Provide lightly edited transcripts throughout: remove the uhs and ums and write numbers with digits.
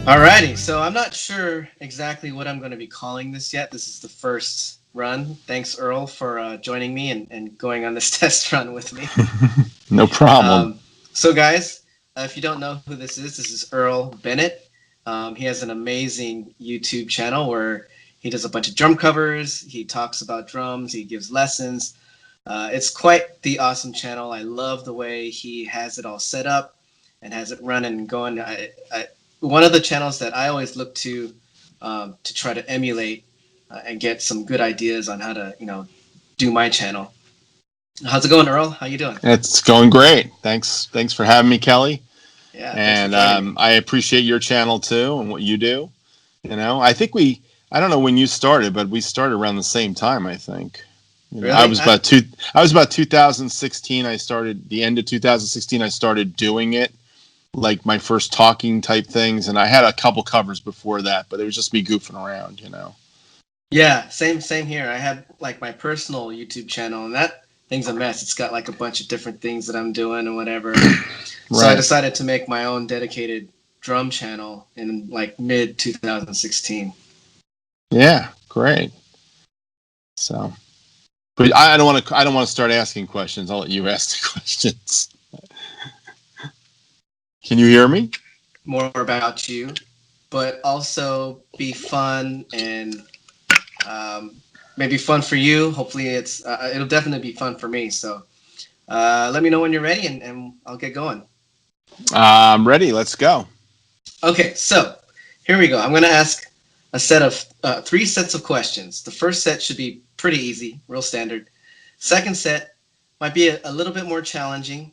Alrighty, so I'm not sure exactly what I'm going to be calling this yet. This is the first run. Thanks, Earl, for joining me and going on this test run with me. No problem. Um, so, guys, if you don't know who this is Earl Bennett. He has an amazing YouTube channel where he does a bunch of drum covers. He talks about drums. He gives lessons. It's quite the awesome channel. I love the way he has it all set up and has it running and going. One of the channels that I always look to try to emulate and get some good ideas on how to, do my channel. How's it going, Earl? How you doing? It's going great. Thanks for having me, Kelly. Yeah, thanks for And joining me. I appreciate your channel too and what you do. I think I don't know when you started, but we started around the same time. I think. I Really? was about two. I was about 2016. I started the end of 2016. I started doing it like my first talking type things, and I had a couple covers before that, but it was just me goofing around. Yeah, same here. I had like my personal YouTube channel, and that thing's a mess. It's got like a bunch of different things that I'm doing and whatever. So I Right. decided to make my own dedicated drum channel in like mid 2016. Yeah. Great. So, but I don't want to. I don't want to start asking questions. I'll let you ask the questions. Can you hear me? More about you, but also be fun and um, maybe fun for you. Hopefully, it'll definitely be fun for me. So let me know when you're ready, and I'll get going. I'm ready. Let's go. Okay, so here we go. I'm going to ask a set of three sets of questions. The first set should be pretty easy, real standard. Second set might be a little bit more challenging.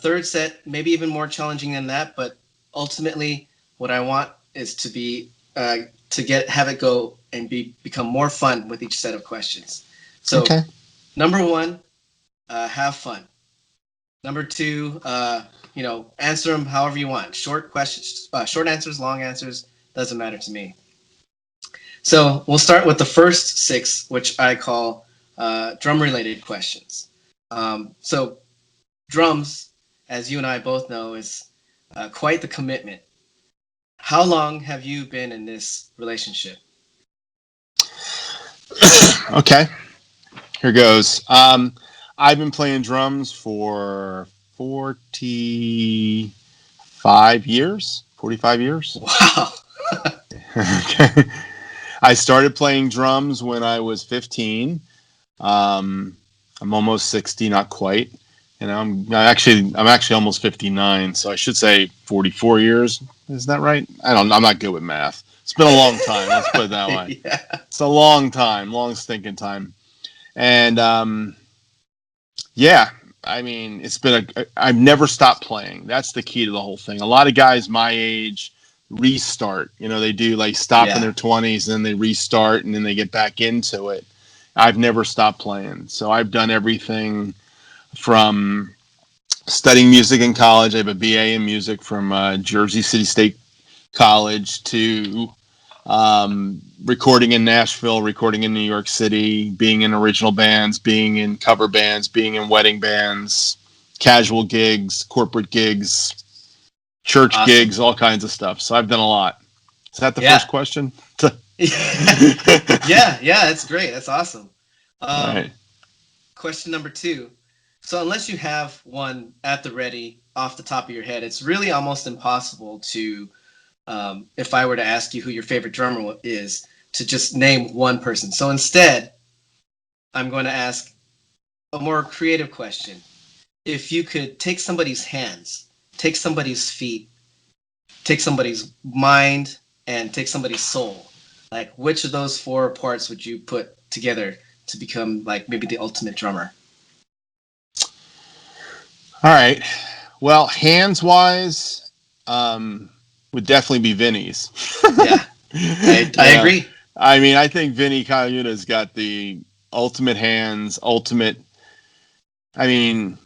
Third set, maybe even more challenging than that, but ultimately, what I want is to have it go and become more fun with each set of questions. So, Okay. number one, have fun. Number two, answer them however you want. Short questions, short answers, long answers, doesn't matter to me. So we'll start with the first six, which I call drum-related questions. So drums, as you and I both know, is quite the commitment. How long have you been in this relationship? Okay. Here goes. I've been playing drums for 45 years. 45 years. Wow. Okay. I started playing drums when I was 15. I'm almost 60, not quite. I'm actually almost 59, so I should say 44 years. Is that right? I'm not good with math. It's been a long time. Let's put it that way. Yeah. It's a long time, long stinking time. And yeah, I mean, I've never stopped playing. That's the key to the whole thing. A lot of guys my age restart. They do like stop in Yeah. their 20s and then they restart and then they get back into it. I've never stopped playing. So I've done everything from studying music in college. I have a BA in music from Jersey City State College to recording in Nashville, recording in New York City, being in original bands, being in cover bands, being in wedding bands, casual gigs, corporate gigs, church Awesome. gigs, all kinds of stuff. So I've done a lot. Is that the Yeah. first question? Yeah, that's great. That's awesome. All Um, right. Question number two. So, unless you have one at the ready off the top of your head, it's really almost impossible if I were to ask you who your favorite drummer is, to just name one person. So, instead, I'm going to ask a more creative question. If you could take somebody's hands, take somebody's feet, take somebody's mind, and take somebody's soul, like which of those four parts would you put together to become like maybe the ultimate drummer? All right. Well, hands wise, um, would definitely be Vinny's. Yeah, I you know, agree. I mean, I think Vinny Caliuta's got the ultimate hands, ultimate. I mean,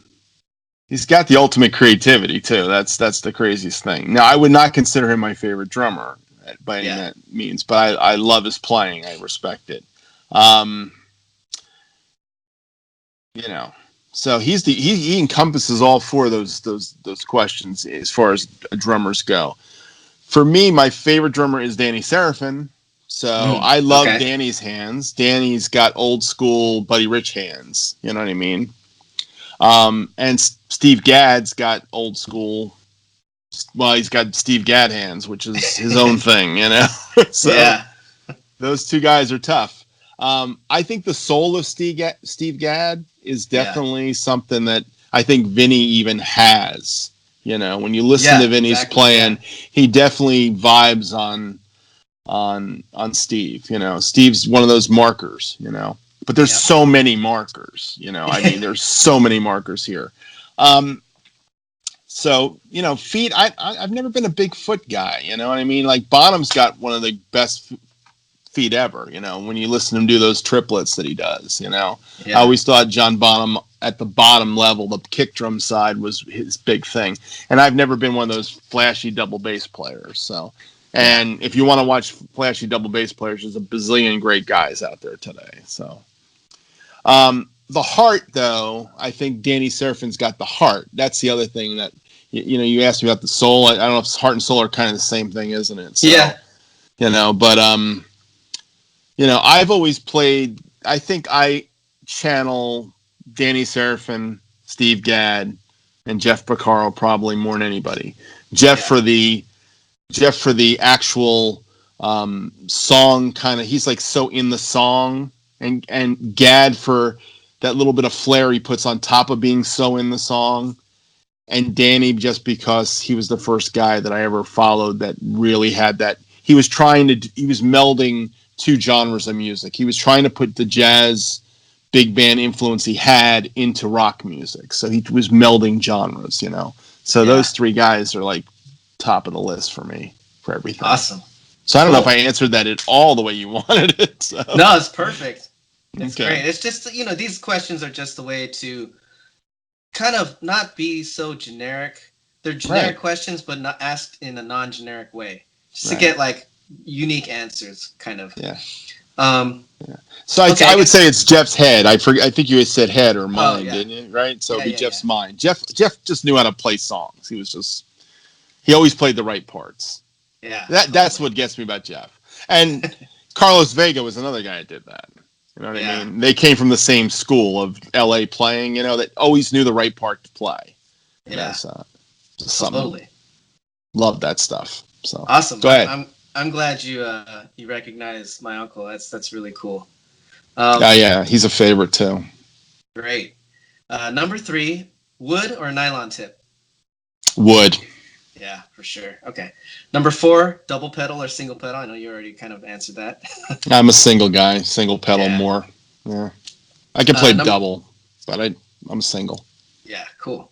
he's got the ultimate creativity too. That's the craziest thing. Now, I would not consider him my favorite drummer by any Yeah, means, but I love his playing. I respect it. Um, you know, so he encompasses all four of those questions as far as drummers go. For me, my favorite drummer is Danny Seraphin. So I love Okay. Danny's hands. Danny's got old school Buddy Rich hands. You know what I mean? And Steve Gadd's got old school. Well, he's got Steve Gadd hands, which is his own thing, you know. So Yeah. those two guys are tough. I think the soul of Steve Gadd is Yeah. definitely something that I think Vinny even has. You know, when you listen to Yeah. Vinny's Exactly. playing, Yeah. he definitely vibes on Steve. You know, Steve's one of those markers. You know, but there's Yep. so many markers. You know, I mean, there's so many markers here. So, you know, feet, I've never been a big foot guy, you know what I mean? Like Bonham's got one of the best feet ever, you know, when you listen to him do those triplets that he does, you know. I Yeah. always thought John Bonham at the bottom level, the kick drum side was his big thing. And I've never been one of those flashy double bass players. So, Yeah. and if you want to watch flashy double bass players, there's a bazillion great guys out there today. So, the heart, though, I think Danny Seraphin's got the heart. That's the other thing that, you know, you asked me about the soul. I don't know if heart and soul are kind of the same thing, isn't it? So, Yeah. you know, but, you know, I've always played, I think I channel Danny Seraphin, Steve Gadd, and Jeff Porcaro probably more than anybody. Jeff Yeah. for the actual song kind of, he's like so in the song, and Gadd for that little bit of flair he puts on top of being so in the song, and Danny just because he was the first guy that I ever followed that really had that. He was melding two genres of music. He was trying to put the jazz big band influence he had into rock music. So he was melding genres, you know. So Yeah. those three guys are like top of the list for me for everything. Awesome. So I don't know if I Cool. answered that at all the way you wanted it. So. No, it's perfect. It's Okay. great. It's just, these questions are just a way to kind of not be so generic. They're generic Right. questions, but not asked in a non-generic way, just to Right. get like unique answers, kind of. Yeah. Um, Yeah. So okay, I I would guess. say it's Jeff's head. I think you had said head or Oh mind, yeah, didn't you? Right. So yeah, it'd be yeah, yeah, Jeff's mind. Jeff just knew how to play songs. He always played the right parts. yeah. That's Totally. what gets me about Jeff. And Carlos Vega was another guy that did that. You know what I Yeah, mean? They came from the same school of LA playing, you know, that always knew the right part to play. You know, yeah. so just something. Totally. Love that stuff. So Awesome. go ahead. I'm glad you recognize my uncle. That's really cool. Yeah, he's a favorite too. Great. Number 3, wood or nylon tip? Wood. Yeah, for sure. Okay. Number 4, double pedal or single pedal? I know you already kind of answered that. I'm a single guy, single pedal Yeah. more. Yeah. I can play Number double, but I'm single. Yeah, cool.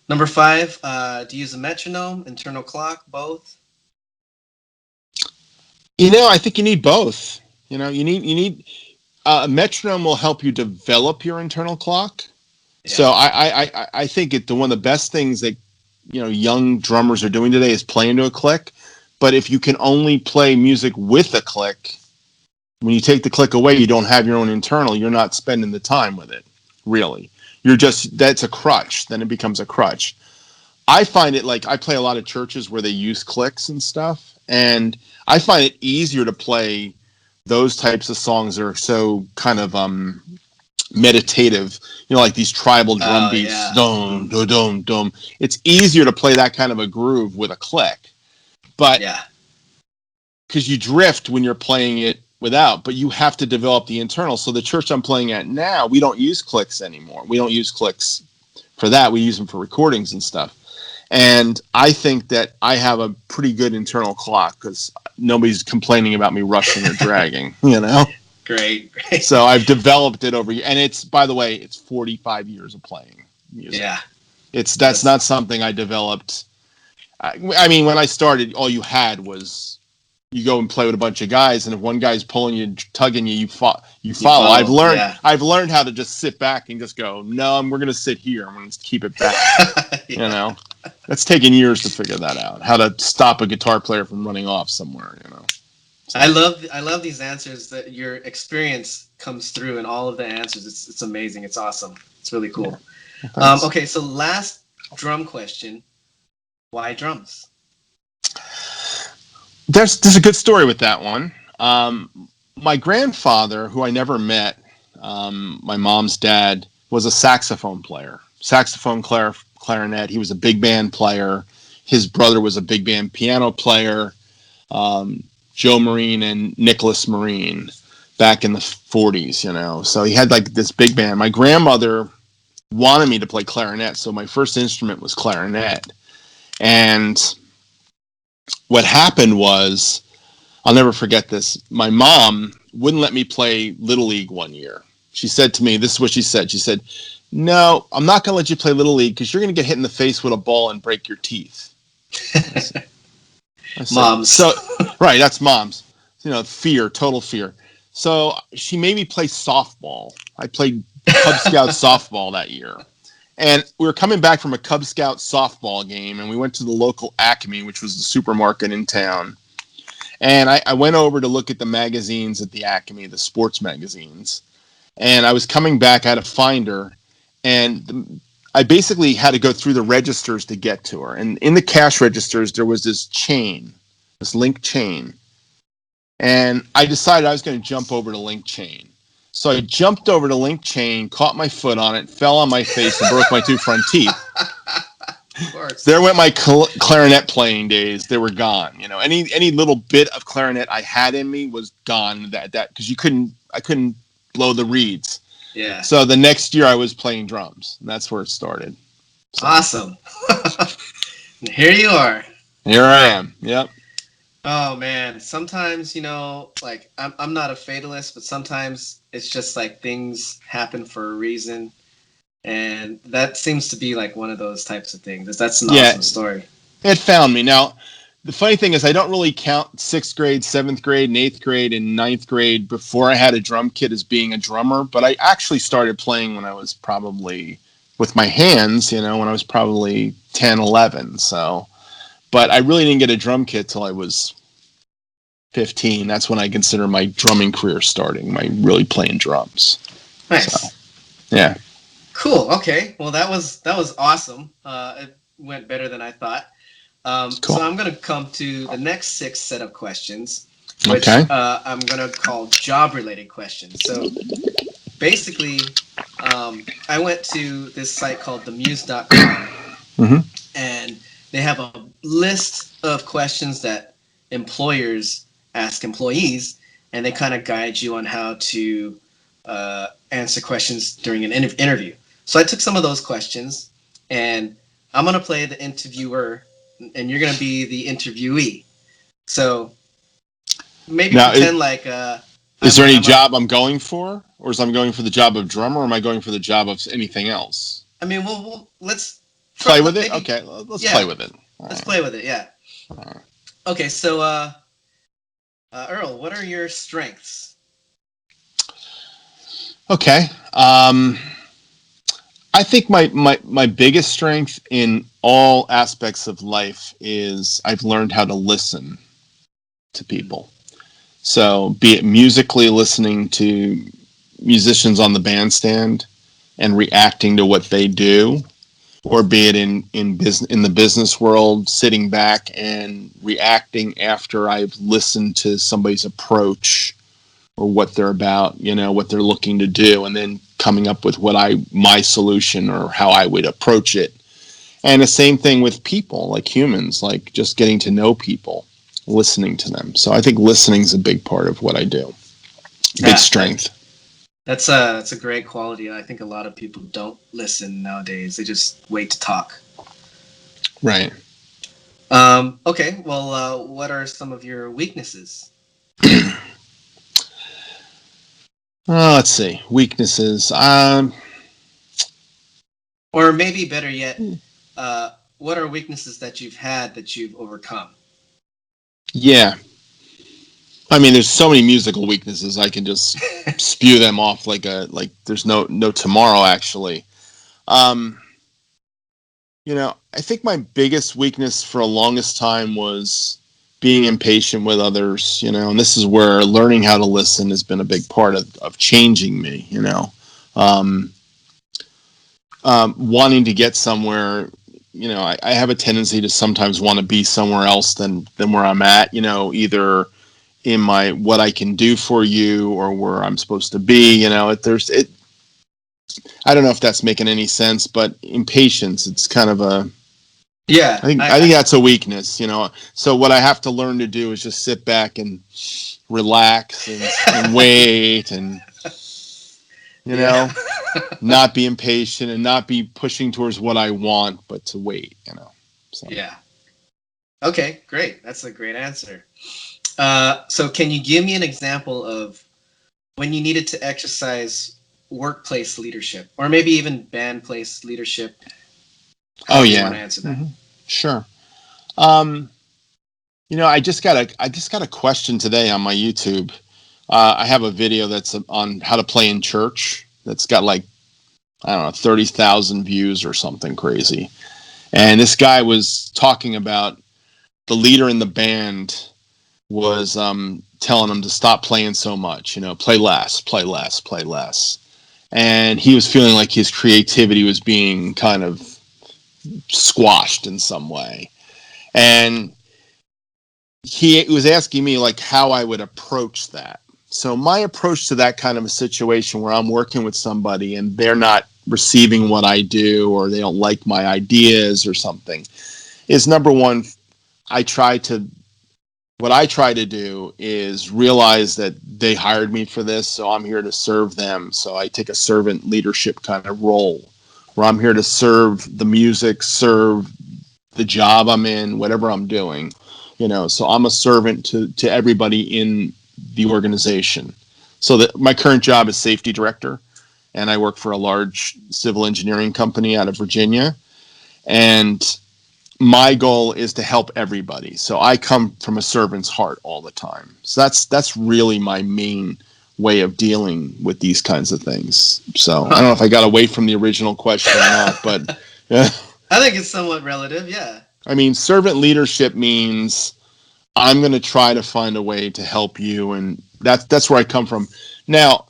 Number 5, do you use a metronome, internal clock, both? You know, I think you need both. You know, you need a metronome will help you develop your internal clock. Yeah. So I think one of the best things that young drummers are doing today is playing to a click. But if you can only play music with a click, when you take the click away, you don't have your own internal. You're not spending the time with it, really. That's a crutch. Then it becomes a crutch. I find it like I play a lot of churches where they use clicks and stuff, and I find it easier to play those types of songs that are so kind of meditative, like these tribal drum Oh, beats, yeah. dum dum dum dum. It's easier to play that kind of a groove with a click, but Yeah. because you drift when you're playing it without, but you have to develop the internal. So the church I'm playing at now, we don't use clicks anymore. We don't use clicks for that. We use them for recordings and stuff. And I think that I have a pretty good internal clock because nobody's complaining about me rushing or dragging, Great. So I've developed it over, and it's, by the way, it's 45 years of playing music. Yeah. That's not something I developed. I mean, when I started, all you had was you go and play with a bunch of guys, and if one guy's pulling you, tugging you, you follow. I've learned. Yeah. I've learned how to just sit back and just go. No, we're going to sit here. I'm going to keep it back. Yeah. That's taken years to figure that out. How to stop a guitar player from running off somewhere. So. I love these answers. That your experience comes through in all of the answers. It's amazing. It's awesome. It's really cool. Yeah. Okay, so last drum question: why drums? There's a good story with that one. My grandfather, who I never met, my mom's dad, was a saxophone player, clarinet. He was a big band player. His brother was a big band piano player, Joe Marine and Nicholas Marine, back in the 40s, you know. So he had like this big band. My grandmother wanted me to play clarinet, so my first instrument was clarinet. And what happened was, I'll never forget this. My mom wouldn't let me play Little League one year. She said to me, this is what she said. She said, "No, I'm not going to let you play Little League because you're going to get hit in the face with a ball and break your teeth." I said, Moms. So, right, that's moms. You know, fear, total fear. So she made me play softball. I played Cub Scout softball that year. And we were coming back from a Cub Scout softball game, and we went to the local Acme, which was the supermarket in town. And I went over to look at the magazines at the Acme, the sports magazines. And I was coming back, I had a finder, and I basically had to go through the registers to get to her. And in the cash registers, there was this chain, this link chain. And I decided I was going to jump over the link chain. So I jumped over the link chain, caught my foot on it, fell on my face, and broke my two front teeth. Of course. There went my clarinet playing days. They were gone. You know, any little bit of clarinet I had in me was gone. That because I couldn't blow the reeds. Yeah. So the next year I was playing drums, and that's where it started. So, awesome. Here you are. Here I am. Yep. Oh man, sometimes, you know, like I'm not a fatalist, but sometimes it's just like things happen for a reason, and that seems to be like one of those types of things. That's an awesome story. It found me. Now, the funny thing is, I don't really count sixth grade, seventh grade, and eighth grade, and ninth grade before I had a drum kit as being a drummer, but I actually started playing when I was probably with my hands, you know, when I was probably 10, 11. So, but I really didn't get a drum kit till I was 15. That's when I consider my drumming career starting, my really playing drums. Nice. So, yeah. Cool. Okay. Well, that was awesome. It went better than I thought. Cool. So I'm going to come to the next 6 set of questions, which I'm going to call job-related questions. So basically, I went to this site called themuse.com, and they have a list of questions that employers ask employees, and they kind of guide you on how to answer questions during an interview. So I took some of those questions, and I'm going to play the interviewer, and you're going to be the interviewee. So maybe now, pretend like... is there any job I'm going for? Or is I'm going for the job of drummer, or am I going for the job of anything else? I mean, let's... Play with it? Okay, let's play with it. Let's play with it, yeah. Right. Okay, so, Earl, what are your strengths? Okay. I think my biggest strength in all aspects of life is I've learned how to listen to people. So be it musically listening to musicians on the bandstand and reacting to what they do, or be it in the business world, sitting back and reacting after I've listened to somebody's approach or what they're about, you know, what they're looking to do, and then coming up with my solution or how I would approach it. And the same thing with people, like humans, like just getting to know people, listening to them. So I think listening is a big part of what I do. Big strength. That's a great quality. I think a lot of people don't listen nowadays. They just wait to talk. Right. Okay. Well, what are some of your weaknesses? Let's see. Weaknesses. Or maybe better yet, what are weaknesses that you've had that you've overcome? Yeah. I mean, there's so many musical weaknesses. I can just spew them off like there's no tomorrow, actually. You know, I think my biggest weakness for the longest time was being impatient with others, you know, and this is where learning how to listen has been a big part of changing me, you know. Wanting to get somewhere, I have a tendency to sometimes want to be somewhere else than where I'm at, either in my what I can do for you or where I'm supposed to be. I don't know if that's making any sense, but impatience, it's kind of a Yeah, I think that's a weakness. So what I have to learn to do is just sit back and relax and wait and yeah. not be impatient and not be pushing towards what I want, but to wait. So Yeah. Okay, great. That's a great answer. So can you give me an example of when you needed to exercise workplace leadership, or maybe even band place leadership? oh However you want yeah. to answer that. Hmm. Sure. Um I just got a question today on my YouTube. I have a video that's on how to play in church that's got like, I don't know, 30,000 views or something crazy. And this guy was talking about the leader in the band was telling him to stop playing so much, play less, play less, play less. And he was feeling like his creativity was being kind of squashed in some way. And he was asking me like how I would approach that. So my approach to that kind of a situation where I'm working with somebody and they're not receiving what I do or they don't like my ideas or something is, number one, I try to what I try to do is realize that they hired me for this, so I'm here to serve them. So I take a servant leadership kind of role where I'm here to serve the music, serve the job I'm in, whatever I'm doing. So I'm a servant to everybody in the organization. So that my current job is safety director, and I work for a large civil engineering company out of Virginia. And my goal is to help everybody. So I come from a servant's heart all the time. So that's really my main way of dealing with these kinds of things. So I don't know if I got away from the original question or not, but yeah. I think it's somewhat relative. Yeah. I mean, servant leadership means I'm going to try to find a way to help you, and that's where I come from. Now,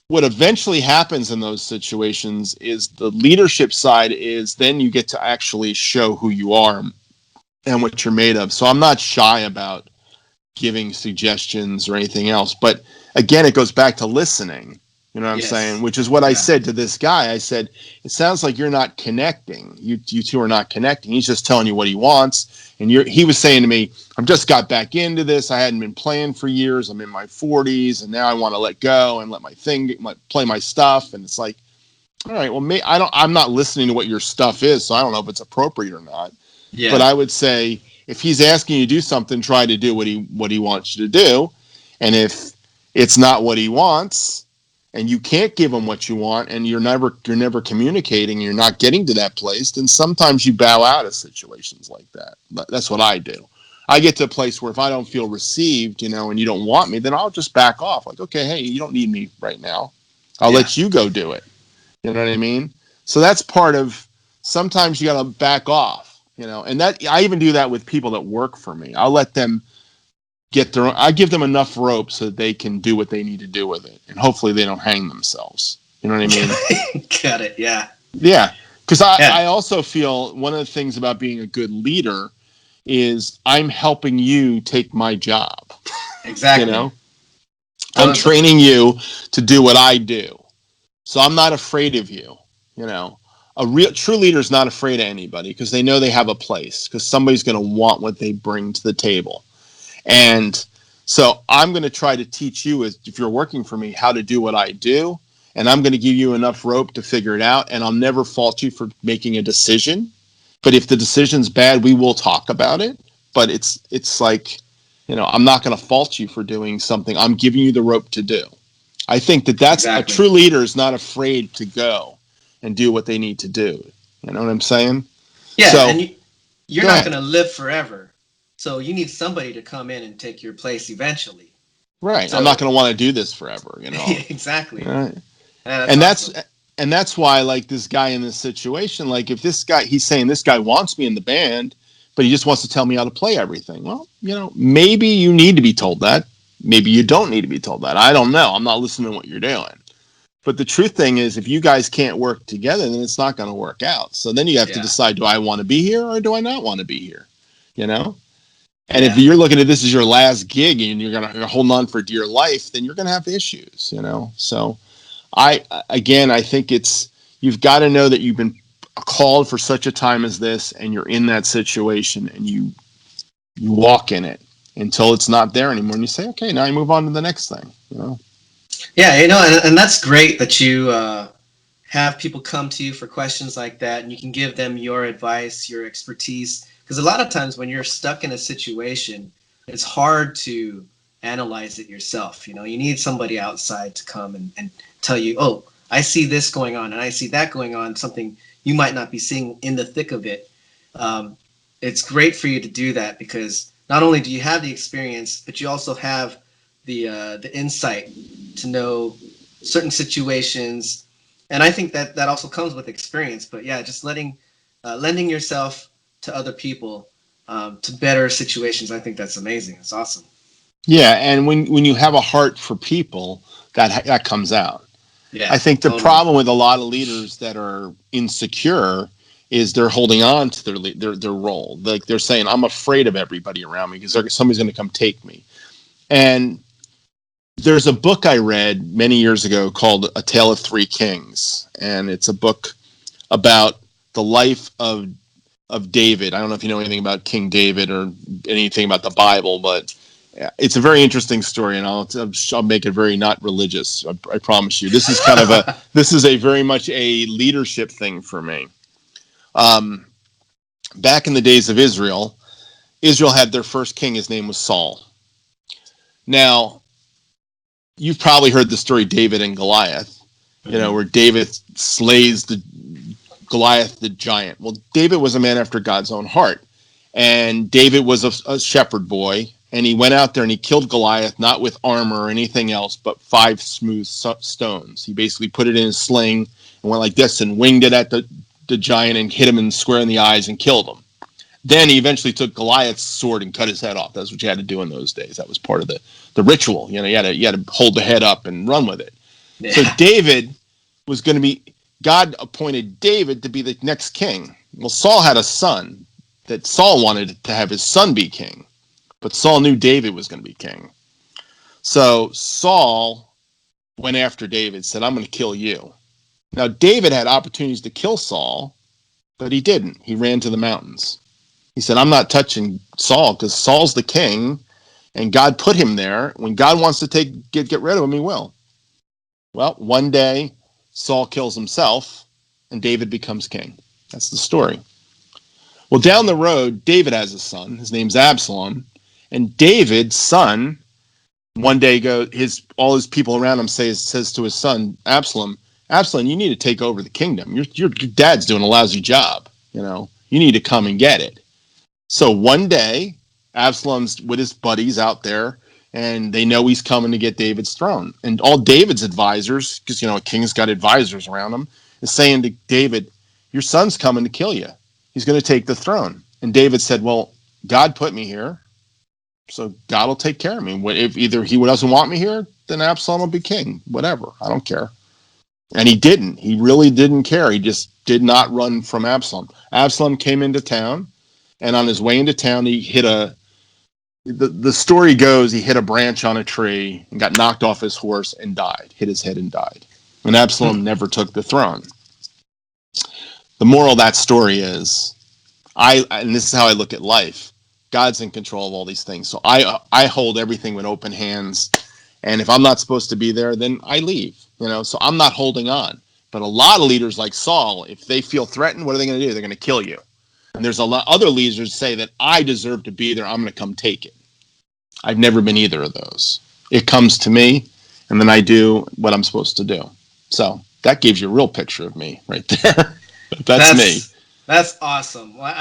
what eventually happens in those situations is the leadership side is then you get to actually show who you are and what you're made of. So I'm not shy about giving suggestions or anything else. But again, it goes back to listening. You know what I'm saying? Yes. Which is what I Yeah. said to this guy. I said, it sounds like you're not connecting. You two are not connecting. He's just telling you what he wants. And he was saying to me, I've just got back into this. I hadn't been playing for years. I'm in my 40s, and now I want to let go and let play my stuff. And it's like, all right, well, I'm not listening to what your stuff is, so I don't know if it's appropriate or not. But Yeah. I would say if he's asking you to do something, try to do what he wants you to do. And if it's not what he wants and you can't give him what you want and you're never communicating, you're not getting to that place, then sometimes you bow out of situations like that. That's what I do. I get to a place where if I don't feel received, and you don't want me, then I'll just back off. Like, okay, hey, you don't need me right now. I'll Yeah. let you go do it. You know what I mean? So that's part of, sometimes you got to back off, and that I even do that with people that work for me. I'll let them I give them enough rope so that they can do what they need to do with it. And hopefully they don't hang themselves. You know what I mean? Got it. Yeah. Yeah. Because Yeah. I also feel one of the things about being a good leader is I'm helping you take my job. You Exactly. know, I'm So, training you to do what I do. So I'm not afraid of you. You know, a real true leader is not afraid of anybody because they know they have a place because somebody's going to want what they bring to the table. And so I'm going to try to teach you, if you're working for me, how to do what I do. And I'm going to give you enough rope to figure it out. And I'll never fault you for making a decision. But if the decision's bad, we will talk about it. But it's like, I'm not going to fault you for doing something I'm giving you the rope to do. I think that's a exactly. true leader is not afraid to go and do what they need to do. You know what I'm saying? Yeah, So and you're go not going ahead. to live forever. So you need somebody to come in and take your place eventually. Right. I'm not So going to want to do this forever. exactly. Right. Yeah, that's And that's awesome. and that's why, like, this guy in this situation, like, if this guy, he's saying this guy wants me in the band, but he just wants to tell me how to play everything. Well, maybe you need to be told that. Maybe you don't need to be told that. I don't know. I'm not listening to what you're doing. But the truth thing is, if you guys can't work together, then it's not going to work out. So then you have to Yeah. decide, do I want to be here or do I not want to be here? You know? And if Yeah. you're looking at this as your last gig and you're holding on for dear life, then you're going to have issues, you know? So I think you've got to know that you've been called for such a time as this and you're in that situation and you walk in it until it's not there anymore. And you say, okay, now I move on to the next thing, you know? Yeah, and that's great that you have people come to you for questions like that, and you can give them your advice, your expertise. Because a lot of times when you're stuck in a situation, it's hard to analyze it yourself. You know, you need somebody outside to come and tell you, oh, I see this going on, and I see that going on, something you might not be seeing in the thick of it. Um, it's great for you to do that because not only do you have the experience, but you also have the insight to know certain situations, and I think that that also comes with experience. But yeah, just lending yourself to other people to better situations. I think that's amazing. It's awesome. Yeah. And when you have a heart for people, that comes out. I Yeah, think the totally. problem with a lot of leaders that are insecure is they're holding on to their role. Like they're saying, I'm afraid of everybody around me because somebody's going to come take me. And there's a book I read many years ago called A Tale of Three Kings. And it's a book about the life of David. I don't know if you know anything about King David or anything about the Bible, but it's a very interesting story, and I'll make it very not religious. I promise you. This is a very much a leadership thing for me. Um, Back in the days of Israel, Israel had their first king. His name was Saul. Now, you've probably heard the story David and Goliath. You know, Mhm. where David slays the Goliath the giant. Well, David was a man after God's own heart. And David was a shepherd boy, and he went out there and he killed Goliath, not with armor or anything else, but 5 smooth stones. He basically put it in his sling and went like this and winged it at the giant and hit him square in the eyes and killed him. Then he eventually took Goliath's sword and cut his head off. That's what you had to do in those days. That was part of the ritual. You know, you had to hold the head up and run with it. So Yeah. David was going to be, God appointed David to be the next king. Well, Saul had a son that Saul wanted to have his son be king, but Saul knew David was going to be king. So Saul went after David, said, I'm going to kill you. Now, David had opportunities to kill Saul, but he didn't. He ran to the mountains. He said, I'm not touching Saul because Saul's the king and God put him there. When God wants to get rid of him, he will. Well, one day Saul kills himself and David becomes king. That's the story. Well, down the road, David has a son. His name's Absalom. And David's son one day all his people around him says to his son, Absalom, you need to take over the kingdom. Your dad's doing a lousy job. You know, you need to come and get it. So one day, Absalom's with his buddies out there, and they know he's coming to get David's throne. And all David's advisors, because a king's got advisors around him, is saying to David, "Your son's coming to kill you. He's going to take the throne." And David said, "Well, God put me here, so God will take care of me. If either He doesn't want me here, then Absalom will be king. Whatever, I don't care." And he didn't. He really didn't care. He just did not run from Absalom. Absalom came into town, and on his way into town, he hit the story goes he hit a branch on a tree and got knocked off his horse and died, hit his head and died. And Absalom never took the throne. The moral of that story is, and this is how I look at life, God's in control of all these things. So I hold everything with open hands. And if I'm not supposed to be there, then I leave. So I'm not holding on. But a lot of leaders like Saul, if they feel threatened, what are they going to do? They're going to kill you. And there's a lot other leaders say that I deserve to be there. I'm going to come take it. I've never been either of those. It comes to me, and then I do what I'm supposed to do. So that gives you a real picture of me right there. That's me. That's awesome. Well,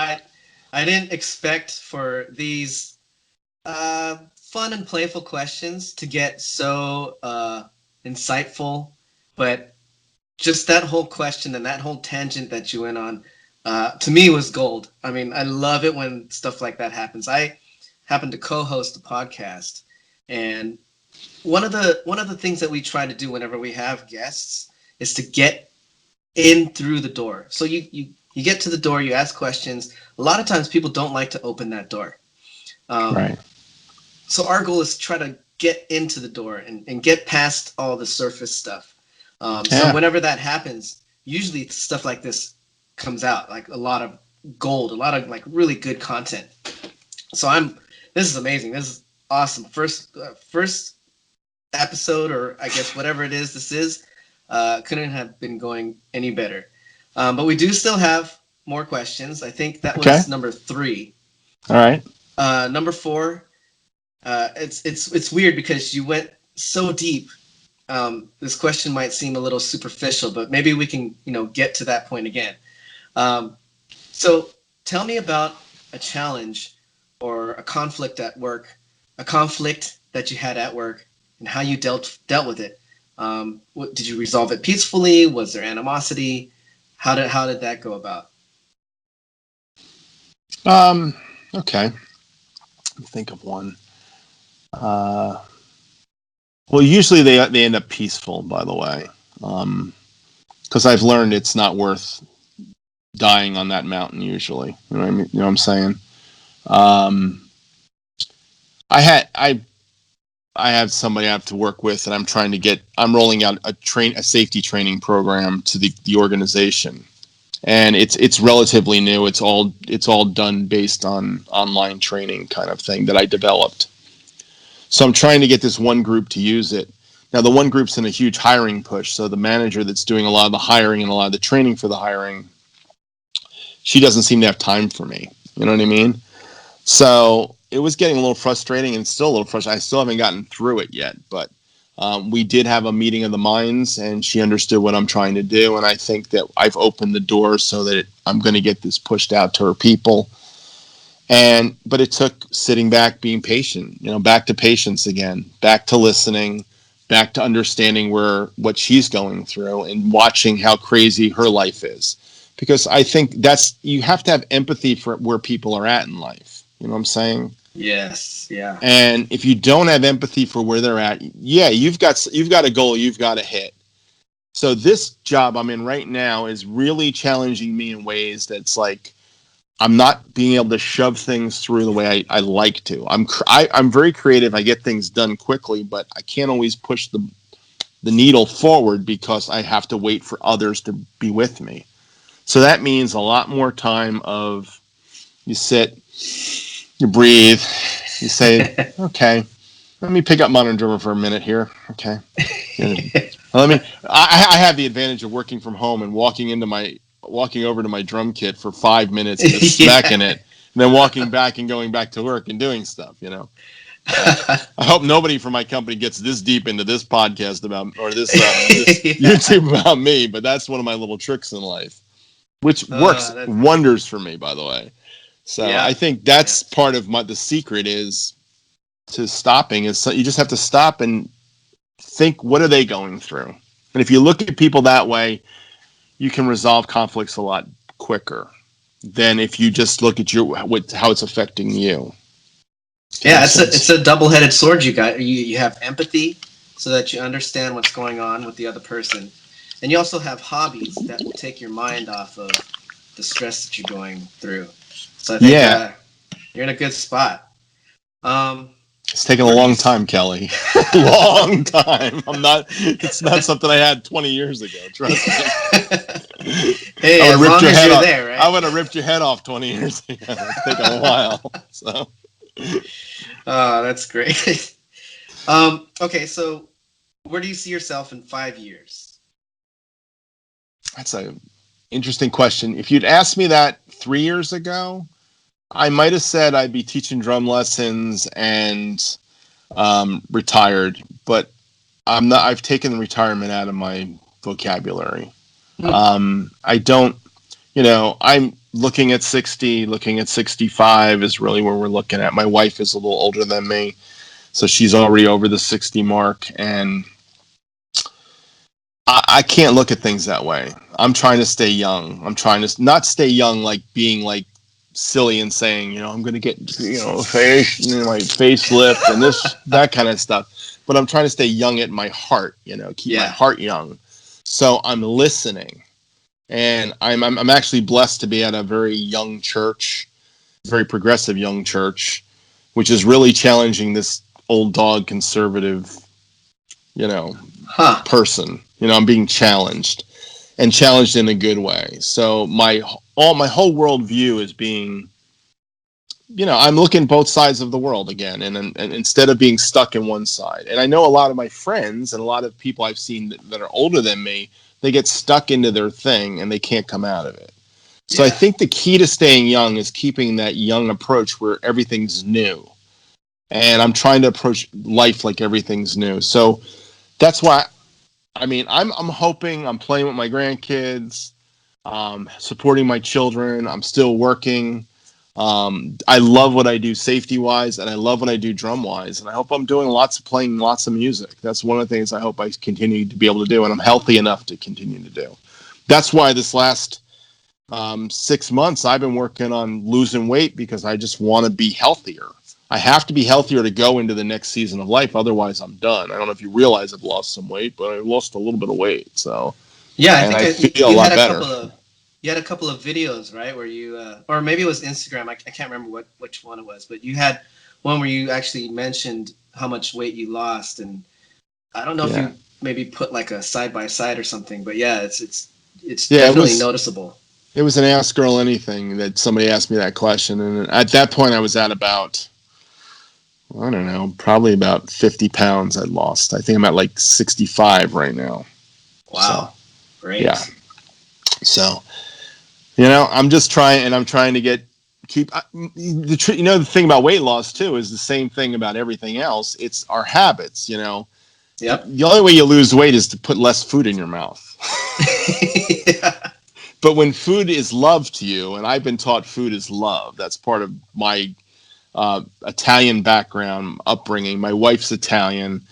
I didn't expect for these fun and playful questions to get so insightful, but just that whole question and that whole tangent that you went on, to me was gold. I mean, I love it when stuff like that happens. I happen to co-host a podcast, and one of the things that we try to do whenever we have guests is to get in through the door. So you get to the door, you ask questions. A lot of times people don't like to open that door. Um, Right. so our goal is to try to get into the door and get past all the surface stuff. So Yeah. whenever that happens, usually stuff like this comes out, like a lot of gold, a lot of like really good content. So this is amazing. This is awesome. First episode, or I guess whatever it is this is, couldn't have been going any better. But we do still have more questions. I think that Okay. was number 3. All right. Number 4, it's weird because you went so deep. This question might seem a little superficial, but maybe we can, get to that point again. So tell me about a challenge or a conflict at work, a conflict that you had at work, and how you dealt with it. Did you resolve it peacefully? Was there animosity? How did that go about? Okay. Let me think of one. Well, usually they end up peaceful, by the way, because I've learned it's not worth dying on that mountain. Usually, you know what I mean? You know what I'm saying? Um, I have somebody I have to work with, and I'm rolling out a safety training program to the organization, and it's relatively new. It's all done based on online training kind of thing that I developed. So I'm trying to get this one group to use it. Now the one group's in a huge hiring push, so the manager that's doing a lot of the hiring and a lot of the training for the hiring, she doesn't seem to have time for me. You know what I mean? So it was getting a little frustrating, and still a little frustrating. I still haven't gotten through it yet, but we did have a meeting of the minds, and she understood what I'm trying to do, and I think that I've opened the door so that I'm going to get this pushed out to her people. But it took sitting back, being patient, back to patience again, back to listening, back to understanding what she's going through and watching how crazy her life is. Because I think you have to have empathy for where people are at in life. You know what I'm saying? Yes. Yeah. And if you don't have empathy for where they're at, yeah, you've got a goal you've got to hit. So this job I'm in right now is really challenging me in ways that's like, I'm not being able to shove things through the way I like to. I'm very creative. I get things done quickly, but I can't always push the needle forward because I have to wait for others to be with me. So that means a lot more time of you sit, you breathe, you say, okay, let me pick up Modern Drummer for a minute here. Okay. I have the advantage of working from home and walking over to my drum kit for 5 minutes and just smacking it, and then walking back and going back to work and doing stuff, I hope nobody from my company gets this deep into this podcast this YouTube about me, but that's one of my little tricks in life, which works wonders for me, by the way. So yeah. I think that's part of the secret is to stopping is you just have to stop and think, what are they going through? And if you look at people that way, you can resolve conflicts a lot quicker than if you just look at how it's affecting you. Yeah, it's a double-headed sword. You have empathy so that you understand what's going on with the other person, and you also have hobbies that will take your mind off of the stress that you're going through. So I think you're in a good spot. It's taken a long time, Kelly. Long time. It's not something I had 20 years ago. Trust me. Hey, as long as you're there, right? I would have ripped your head off 20 years ago. It's taken a while. So. Oh, that's great. Okay, so where do you see yourself in 5 years? That's an interesting question. If you'd asked me that 3 years ago, I might have said I'd be teaching drum lessons and retired, but I'm not. I've taken retirement out of my vocabulary. I don't. I'm looking at 60, looking at 65 is really where we're looking at. My wife is a little older than me, so she's already over the 60 mark, and I can't look at things that way. I'm trying to stay young. I'm trying to not stay young like being like silly and saying, I'm going to get, my facelift and that kind of stuff. but I'm trying to stay young at my heart, keep my heart young. So I'm listening, and I'm actually blessed to be at a very young church, very progressive young church, which is really challenging this old dog conservative, person. I'm being challenged, and challenged in a good way. So my whole worldview is being, I'm looking both sides of the world again, and instead of being stuck in one side. And I know a lot of my friends and a lot of people I've seen that are older than me, they get stuck into their thing and they can't come out of it. So I think the key to staying young is keeping that young approach where everything's new. And I'm trying to approach life like everything's new. So that's why, I'm hoping, I'm playing with my grandkids, supporting my children. I'm still working. I love what I do safety wise, and I love what I do drum wise, and I hope I'm doing playing lots of music. That's one of the things I hope I continue to be able to do, and I'm healthy enough to continue to do. That's why this last 6 months I've been working on losing weight, because I just want to be healthier. I have to be healthier to go into the next season of life. Otherwise, I'm done. I don't know if you realize I've lost some weight, but I lost a little bit of weight. So I feel a lot better. You had a couple of videos, right, where you, or maybe it was Instagram. I can't remember which one it was, but you had one where you actually mentioned how much weight you lost, and I don't know if you maybe put like a side by side or something, but it's definitely noticeable. It was an Ask Earl Anything that somebody asked me that question, and at that point I was at about, I don't know, probably about 50 pounds I'd lost. I think I'm at like 65 right now. Wow. So, great. Yeah. So, I'm just trying, and I'm trying to the thing about weight loss too is the same thing about everything else. It's our habits, Yep. The only way you lose weight is to put less food in your mouth. Yeah. But when food is love to you, and I've been taught food is love, that's part of my Italian background, upbringing. My wife's Italian.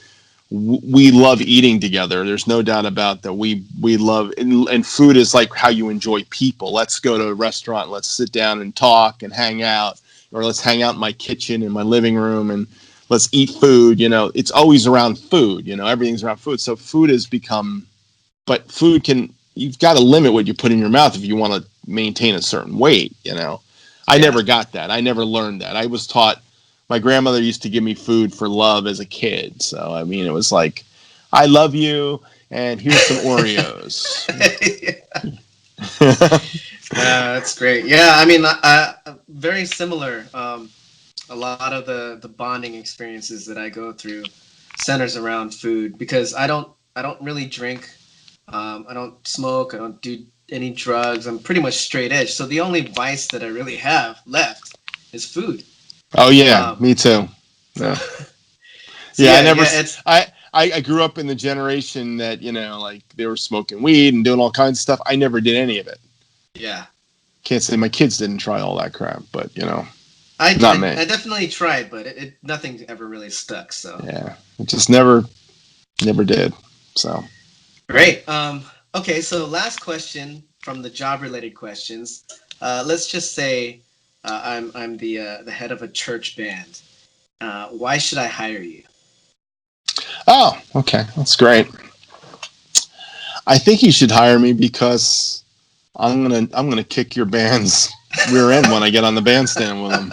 We love eating together. There's no doubt about that. We love, and food is like how you enjoy people. Let's go to a restaurant. Let's sit down and talk and hang out, or let's hang out in my kitchen, in my living room, and let's eat food. It's always around food. Everything's around food. So food has become, but you've got to limit what you put in your mouth if you want to maintain a certain weight. I never got that. I never learned that. I was taught. My grandmother used to give me food for love as a kid. So, it was like, I love you, and here's some Oreos. That's great. Yeah, very similar. A lot of the bonding experiences that I go through centers around food, because I don't really drink. I don't smoke. I don't do any drugs. I'm pretty much straight edge. So the only vice that I really have left is food. Oh yeah, me too. Yeah. I grew up in the generation that like they were smoking weed and doing all kinds of stuff. I never did any of it. Yeah. Can't say my kids didn't try all that crap, but I did. Not me. I definitely tried, but nothing ever really stuck. So yeah, it just never did. So great. Okay, so last question from the job related questions. Let's just say. I'm the head of a church band. Why should I hire you? Oh, okay, that's great. I think you should hire me because I'm gonna kick your band's rear end when I get on the bandstand with them.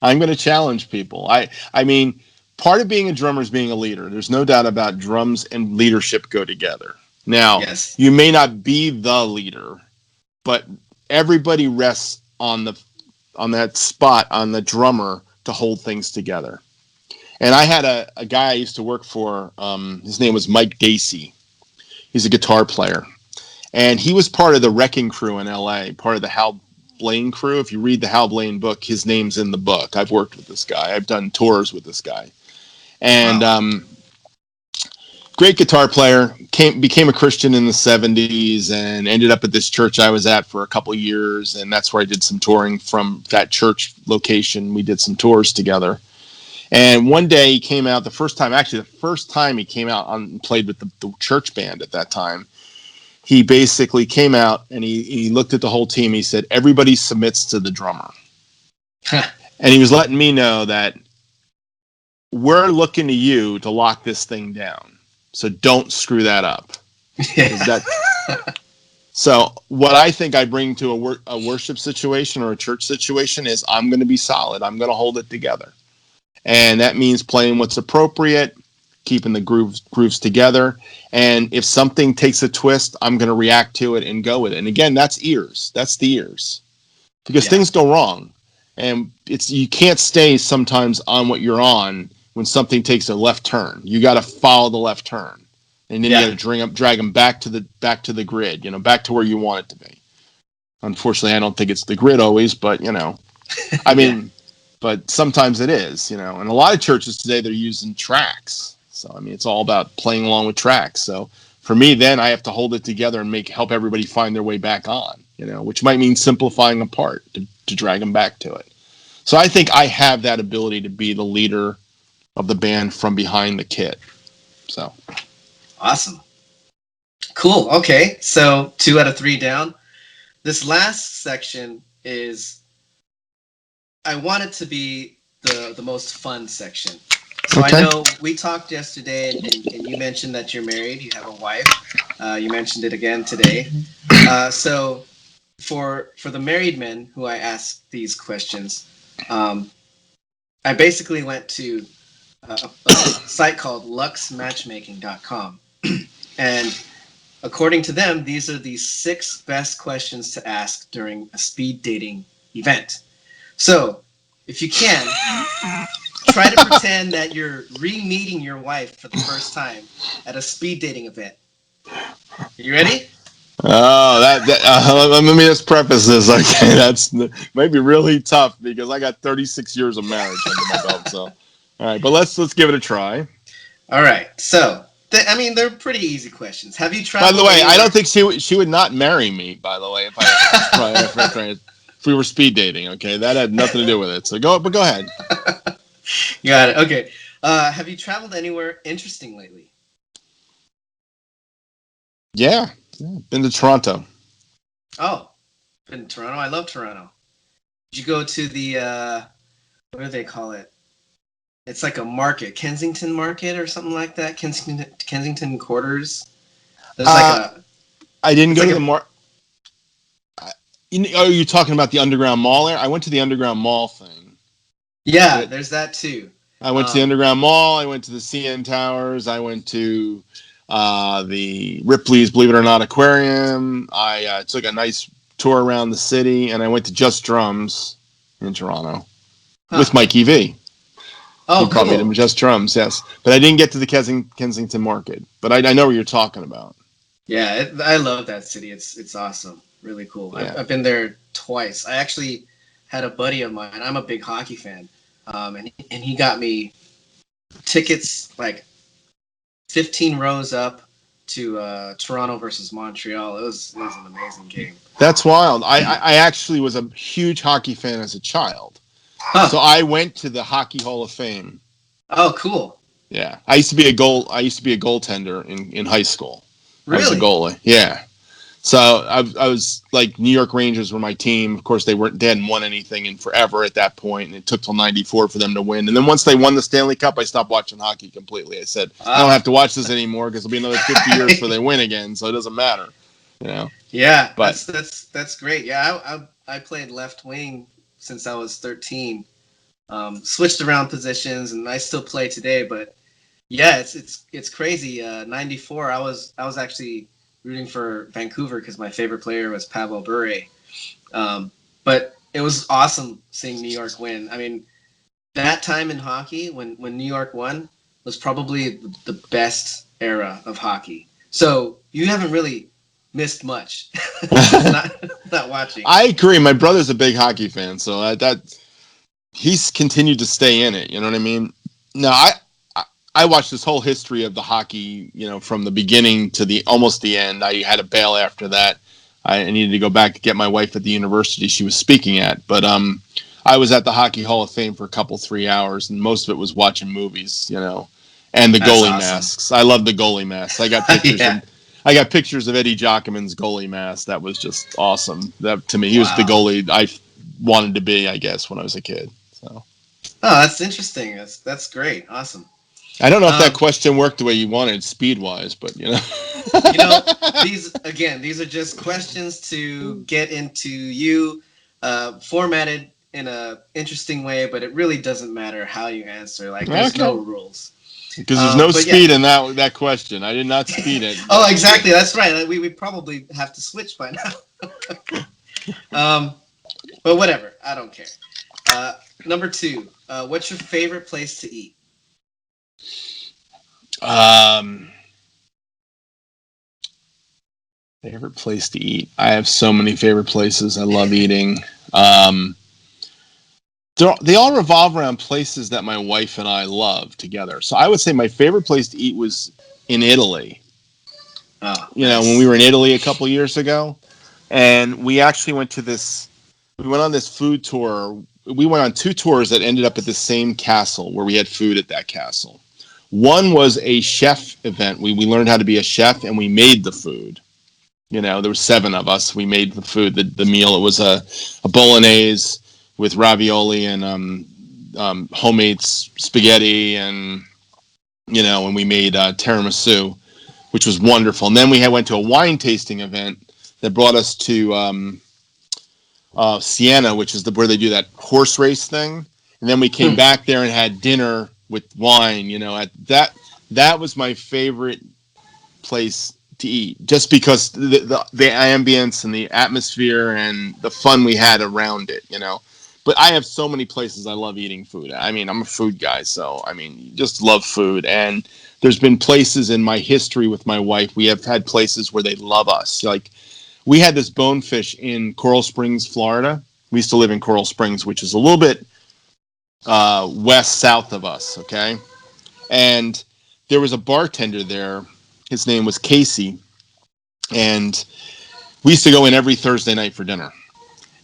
I'm gonna challenge people. I mean, part of being a drummer is being a leader. There's no doubt about drums and leadership go together. Now, You may not be the leader, but everybody rests on that spot on the drummer to hold things together. And I had a guy I used to work for. His name was Mike Dacey. He's a guitar player, and he was part of the Wrecking Crew in L.A., part of the Hal Blaine crew. If you read the Hal Blaine book, his name's in the book. I've worked with this guy. I've done tours with this guy, and great guitar player. Became a Christian in the 70s and ended up at this church I was at for a couple of years, and that's where I did some touring from that church location. We did some tours together. And one day he came out, the first time he came out and played with the church band at that time, he basically came out and he looked at the whole team. He said, everybody submits to the drummer. And he was letting me know that we're looking to you to lock this thing down. So don't screw that up. Yeah. So what I think I bring to a worship situation or a church situation is I'm going to be solid. I'm going to hold it together. And that means playing what's appropriate, keeping the grooves together. And if something takes a twist, I'm going to react to it and go with it. And again, that's ears. That's the ears. Because things go wrong. And you can't stay sometimes on what you're on when something takes a left turn. You got to follow the left turn. And then you got to drag them back to the grid, back to where you want it to be. Unfortunately, I don't think it's the grid always, but I mean, but sometimes it is, and a lot of churches today, they're using tracks. So, I mean, it's all about playing along with tracks. So for me, then I have to hold it together and help everybody find their way back on, which might mean simplifying a part to drag them back to it. So I think I have that ability to be the leader of the band from behind the kit. So. Awesome. Cool. Okay. So 2 out of 3 down. This last section is, I want it to be the most fun section. So I know we talked yesterday and you mentioned that you're married, you have a wife. You mentioned it again today. So for the married men who I asked these questions, I basically went to a site called luxmatchmaking.com. And according to them, these are the 6 best questions to ask during a speed dating event. So, if you can, try to pretend that you're re-meeting your wife for the first time at a speed dating event. Are you ready? Oh, let me just preface this. Okay, that's might be really tough because I got 36 years of marriage under my belt. So, all right, but let's give it a try. All right. So, they're pretty easy questions. Have you traveled? By the way, anywhere? I don't think she would not marry me. By the way, if we were speed dating, okay, that had nothing to do with it. So go ahead. Got it. Okay. Have you traveled anywhere interesting lately? Yeah, been to Toronto. Oh, been to Toronto. I love Toronto. Did you go to the what do they call it? It's like a market, Kensington Market or something like that. Kensington Quarters. There's I didn't go to the market. Are you talking about the Underground Mall there? I went to the Underground Mall thing. Yeah, there's that too. I went to the Underground Mall. I went to the CN Towers. I went to the Ripley's Believe It or Not Aquarium. I took a nice tour around the city, and I went to Just Drums in Toronto with Mikey V. Oh, he brought me to Just Drums, yes. But I didn't get to the Kensington Market. But I know what you're talking about. Yeah, I love that city. It's awesome. Really cool. Yeah. I've been there twice. I actually had a buddy of mine. I'm a big hockey fan. And he got me tickets like 15 rows up to Toronto versus Montreal. It was an amazing game. That's wild. I actually was a huge hockey fan as a child. Huh. So I went to the Hockey Hall of Fame. Oh, cool. Yeah. I used to be a goaltender in high school. Really? I was a goalie. Yeah. So I was like, New York Rangers were my team. Of course, they hadn't won anything in forever at that point, and it took till '94 for them to win. And then once they won the Stanley Cup, I stopped watching hockey completely. I said, I don't have to watch this anymore because it'll be another 50 years before they win again, so it doesn't matter. Yeah, but that's great. Yeah, I played left wing since I was 13. Switched around positions, and I still play today. But yeah, it's crazy. '94, I was actually rooting for Vancouver because my favorite player was Pavel Bure. But it was awesome seeing New York win. I mean, that time in hockey when New York won was probably the best era of hockey. So you haven't really missed much not watching. I agree. My brother's a big hockey fan, so that he's continued to stay in it. You know what I mean? No, I watched this whole history of the hockey, from the beginning to almost the end. I had to bail after that. I needed to go back to get my wife at the university she was speaking at. But I was at the Hockey Hall of Fame for a couple, 3 hours, and most of it was watching movies, and the goalie masks. I love the goalie masks. I got pictures. I got pictures of Eddie Jockman's goalie mask. That was just awesome. That to me, he was the goalie I wanted to be, I guess, when I was a kid. So. Oh, that's interesting. That's great. Awesome. I don't know if that Um, question worked the way you wanted speed wise, but you know. you know, these are just questions to get into you, formatted in a interesting way, but it really doesn't matter how you answer. Like, there's no Okay. rules. Because there's no But yeah. speed in that question. I did not speed it, Oh, but exactly. That's right. We probably have to switch by now. um, but whatever. I don't care. Number two. What's your favorite place to eat? um, favorite place to eat. I have so many favorite places. I love eating. Um, they all revolve around places that my wife and I love together. So I would say my favorite place to eat was in Italy. Oh, You know, when we nice. were in Italy a couple years ago, and we actually went to this. We went on this food tour. We went on two tours that ended up at the same castle where we had food at that castle. One was a chef event. We learned how to be a chef and we made the food. You know, there were seven of us. We made the food, the meal. It was a bolognese with ravioli and homemade spaghetti, and you know, and we made tiramisu, which was wonderful. And then we went to a wine tasting event that brought us to Siena, which is where they do that horse race thing. And then we came Hmm. back there and had dinner with wine. You know, at that was my favorite place to eat, just because the ambience and the atmosphere and the fun we had around it. You know, but I have so many places I love eating food. I mean, I'm a food guy, so I mean, just love food. And there's been places in my history with my wife. We have had places where they love us. Like we had this bonefish in Coral Springs, Florida. We used to live in Coral Springs, which is a little bit west south of us. Okay, and there was a bartender there. His name was Casey, and we used to go in every Thursday night for dinner.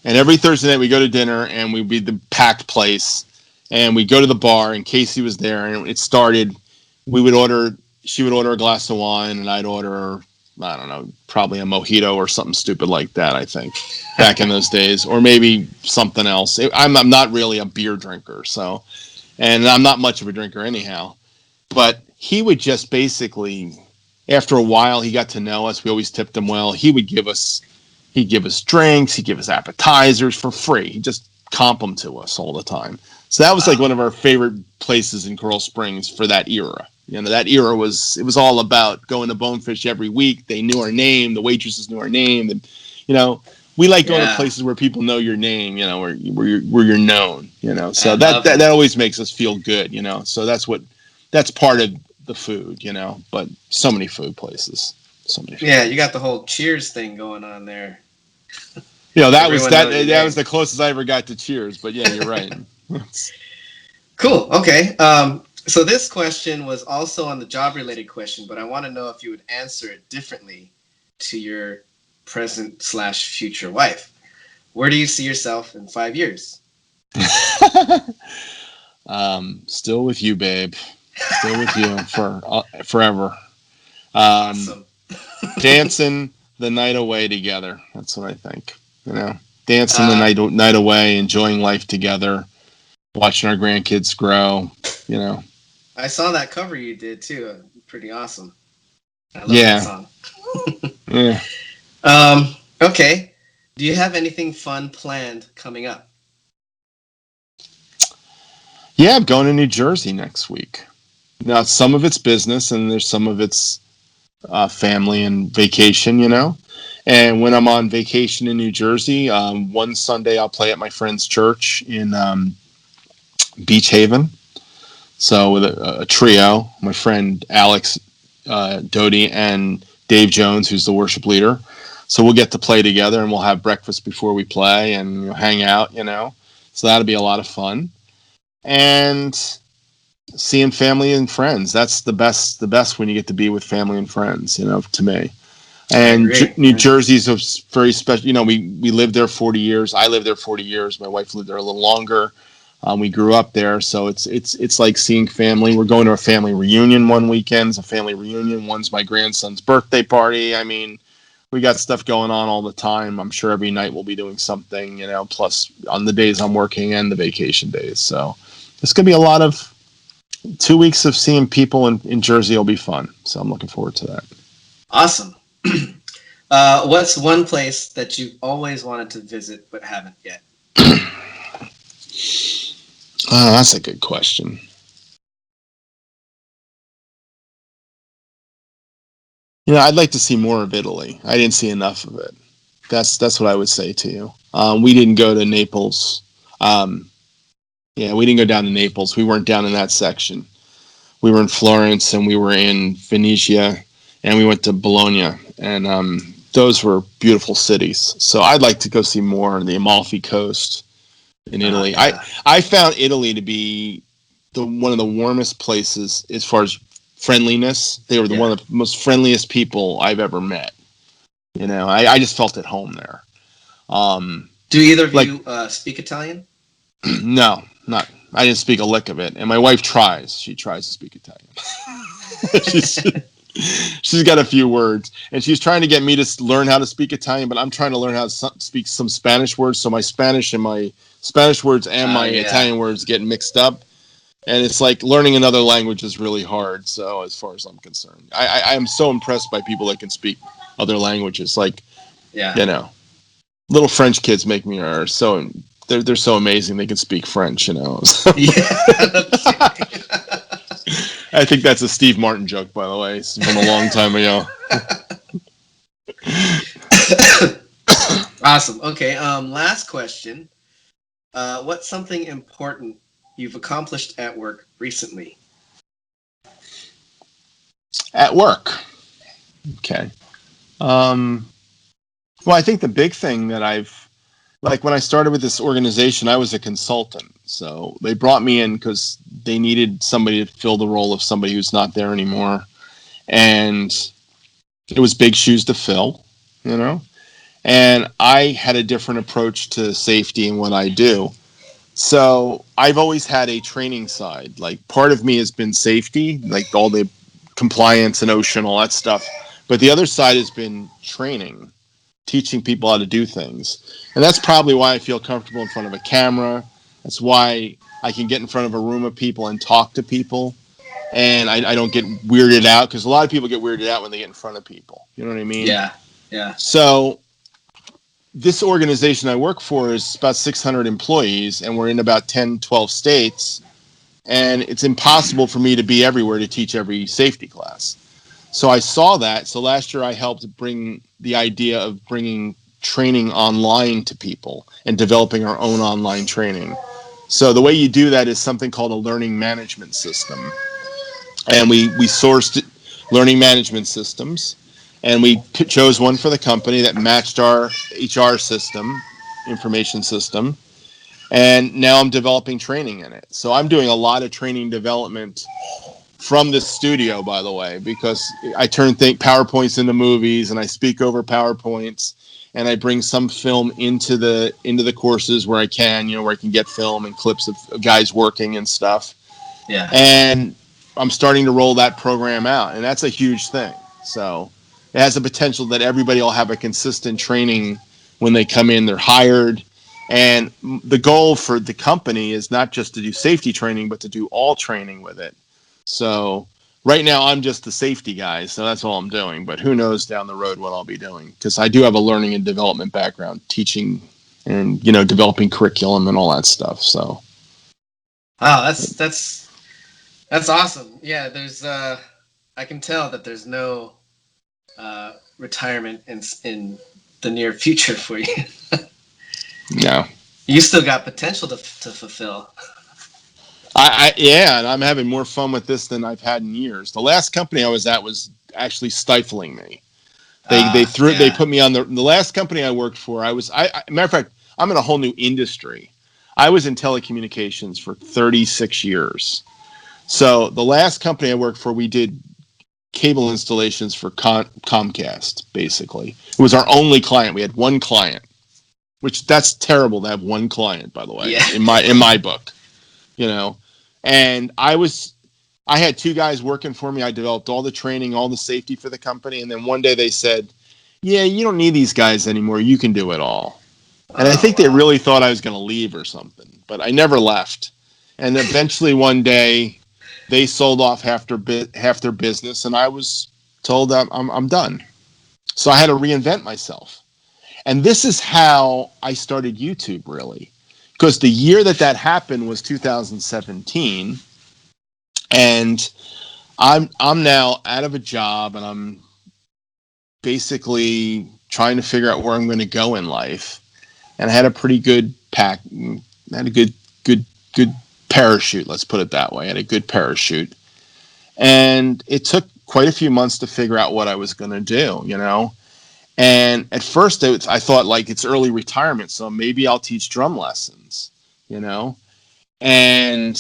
And every Thursday night we go to dinner, and we'd be the packed place, and we go to the bar, and Casey was there, and it started. We would order. She would order a glass of wine, and I'd order, I don't know, probably a mojito or something stupid like that. I think back in those days, or maybe something else. I'm not really a beer drinker, so, and I'm not much of a drinker anyhow. But he would just basically, after a while, he got to know us. We always tipped him well. He'd give us drinks, he'd give us appetizers for free. He'd just comp them to us all the time. So that was like Wow. one of our favorite places in Coral Springs for that era. You know, that era it was all about going to Bonefish every week. They knew our name, the waitresses knew our name, and you know, we like going to Yeah, places where people know your name, you know, where you're known, you know. I So love that it. always makes us feel good, you know. So that's part of the food, you know. But so many food places, so many food Yeah, you got places. the whole Cheers thing going on there. You know, Everyone knows your that was name. the closest I ever got to Cheers. But yeah, you're right. Cool. Okay. So this question was also on the job related question, but I want to know if you would answer it differently to your present slash future wife. Where do you see yourself in 5 years? Still with you, babe. Still with you for forever. Um, Awesome. Dancing the night away together. That's what I think. You know, dancing the uh, night away, enjoying life together, watching our grandkids grow. You know, I saw that cover you did too. Pretty awesome. I love that yeah, song. yeah, Okay. Do you have anything fun planned coming up? yeah. I'm going to New Jersey next week. Now, some of it's business, and there's some of it's family and vacation. You know, and when I'm on vacation in New Jersey, one Sunday I'll play at my friend's church in Beach Haven. So with a trio, my friend Alex Doty and Dave Jones, who's the worship leader. So we'll get to play together, and we'll have breakfast before we play and hang out. You know, so that'll be a lot of fun. And seeing family and friends, that's the best when you get to be with family and friends. You know, to me. I And agree. New Jersey's a very special. You know, we lived there 40 years. I lived there 40 years. My wife lived there a little longer. We grew up there, so it's like seeing family. We're going to a family reunion one weekend. It's a family reunion. One's my grandson's birthday party. I mean, we got stuff going on all the time. I'm sure every night we'll be doing something. You know, plus on the days I'm working and the vacation days. So it's going to be a lot of 2 weeks of seeing people in Jersey will be fun. So I'm looking forward to that. Awesome. What's one place that you've always wanted to visit but haven't yet? That's a good question. I'd like to see more of Italy. I didn't see enough of it. That's what I would say to you. We didn't go to Naples. We didn't go down to Naples. We weren't down in that section. We were in Florence and we were in Venetia and we went to Bologna. And those were beautiful cities. So I'd like to go see more on the Amalfi Coast in Italy. Yeah. I found Italy to be one of the warmest places as far as friendliness. They were one of the most friendliest people I've ever met. I just felt at home there. Do either of you speak Italian? No, not. I didn't speak a lick of it, and my wife tries. She tries to speak Italian. She's got a few words, and she's trying to get me to learn how to speak Italian, but I'm trying to learn how to speak some Spanish words. So my Spanish words and my Italian words get mixed up, and it's like learning another language is really hard. So as far as I'm concerned, I am so impressed by people that can speak other languages. Like, little French kids make me so. They're so amazing. They can speak French, So. I think that's a Steve Martin joke, by the way. It's from a long time ago. Awesome. Okay. Last question. What's something important you've accomplished at work recently? At work. Okay. Well, I think the big thing that when I started with this organization, I was a consultant. So they brought me in because they needed somebody to fill the role of somebody who's not there anymore. And it was big shoes to fill, And I had a different approach to safety and what I do. So I've always had a training side. Like part of me has been safety, like all the compliance and OSHA and all that stuff. But the other side has been training, teaching people how to do things. And that's probably why I feel comfortable in front of a camera. That's why I can get in front of a room of people and talk to people. And I don't get weirded out, because a lot of people get weirded out when they get in front of people. You know what I mean? Yeah. So this organization I work for is about 600 employees, and we're in about 10, 12 states. And it's impossible for me to be everywhere to teach every safety class. So I saw that. So last year I helped bring the idea of bringing training online to people and developing our own online training. So the way you do that is something called a learning management system. And we sourced learning management systems, and we chose one for the company that matched our HR system, information system. And now I'm developing training in it. So I'm doing a lot of training development from this studio, by the way, because I turn PowerPoints into movies, and I speak over PowerPoints, and I bring some film into the courses where I can, where I can get film and clips of guys working and stuff. Yeah. And I'm starting to roll that program out, and that's a huge thing. So it has the potential that everybody will have a consistent training when they come in. They're hired. And the goal for the company is not just to do safety training, but to do all training with it. So right now I'm just the safety guy, so that's all I'm doing. But who knows down the road what I'll be doing, because I do have a learning and development background, teaching and developing curriculum and all that stuff. So wow, that's awesome. Yeah, there's I can tell that there's no retirement in the near future for you. No, you still got potential to fulfill. And I'm having more fun with this than I've had in years. The last company I was at was actually stifling me. They put me on the last company I worked for. Matter of fact, I'm in a whole new industry. I was in telecommunications for 36 years. So the last company I worked for, we did cable installations for Comcast, basically. It was our only client. We had one client, which that's terrible to have one client, by the way, in my book, And I had two guys working for me. I developed all the training, all the safety for the company. And then one day they said, yeah, you don't need these guys anymore. You can do it all. And I think they really thought I was going to leave or something, but I never left. And eventually one day they sold off half their business, and I was told I'm done. So I had to reinvent myself. And this is how I started YouTube, really. Because the year that happened was 2017, and I'm now out of a job, and I'm basically trying to figure out where I'm going to go in life. And I had a pretty good I had a good parachute, let's put it that way. I had a good parachute. And it took quite a few months to figure out what I was going to do, you know. And at first I thought, like, it's early retirement, so maybe I'll teach drum lessons, you know. And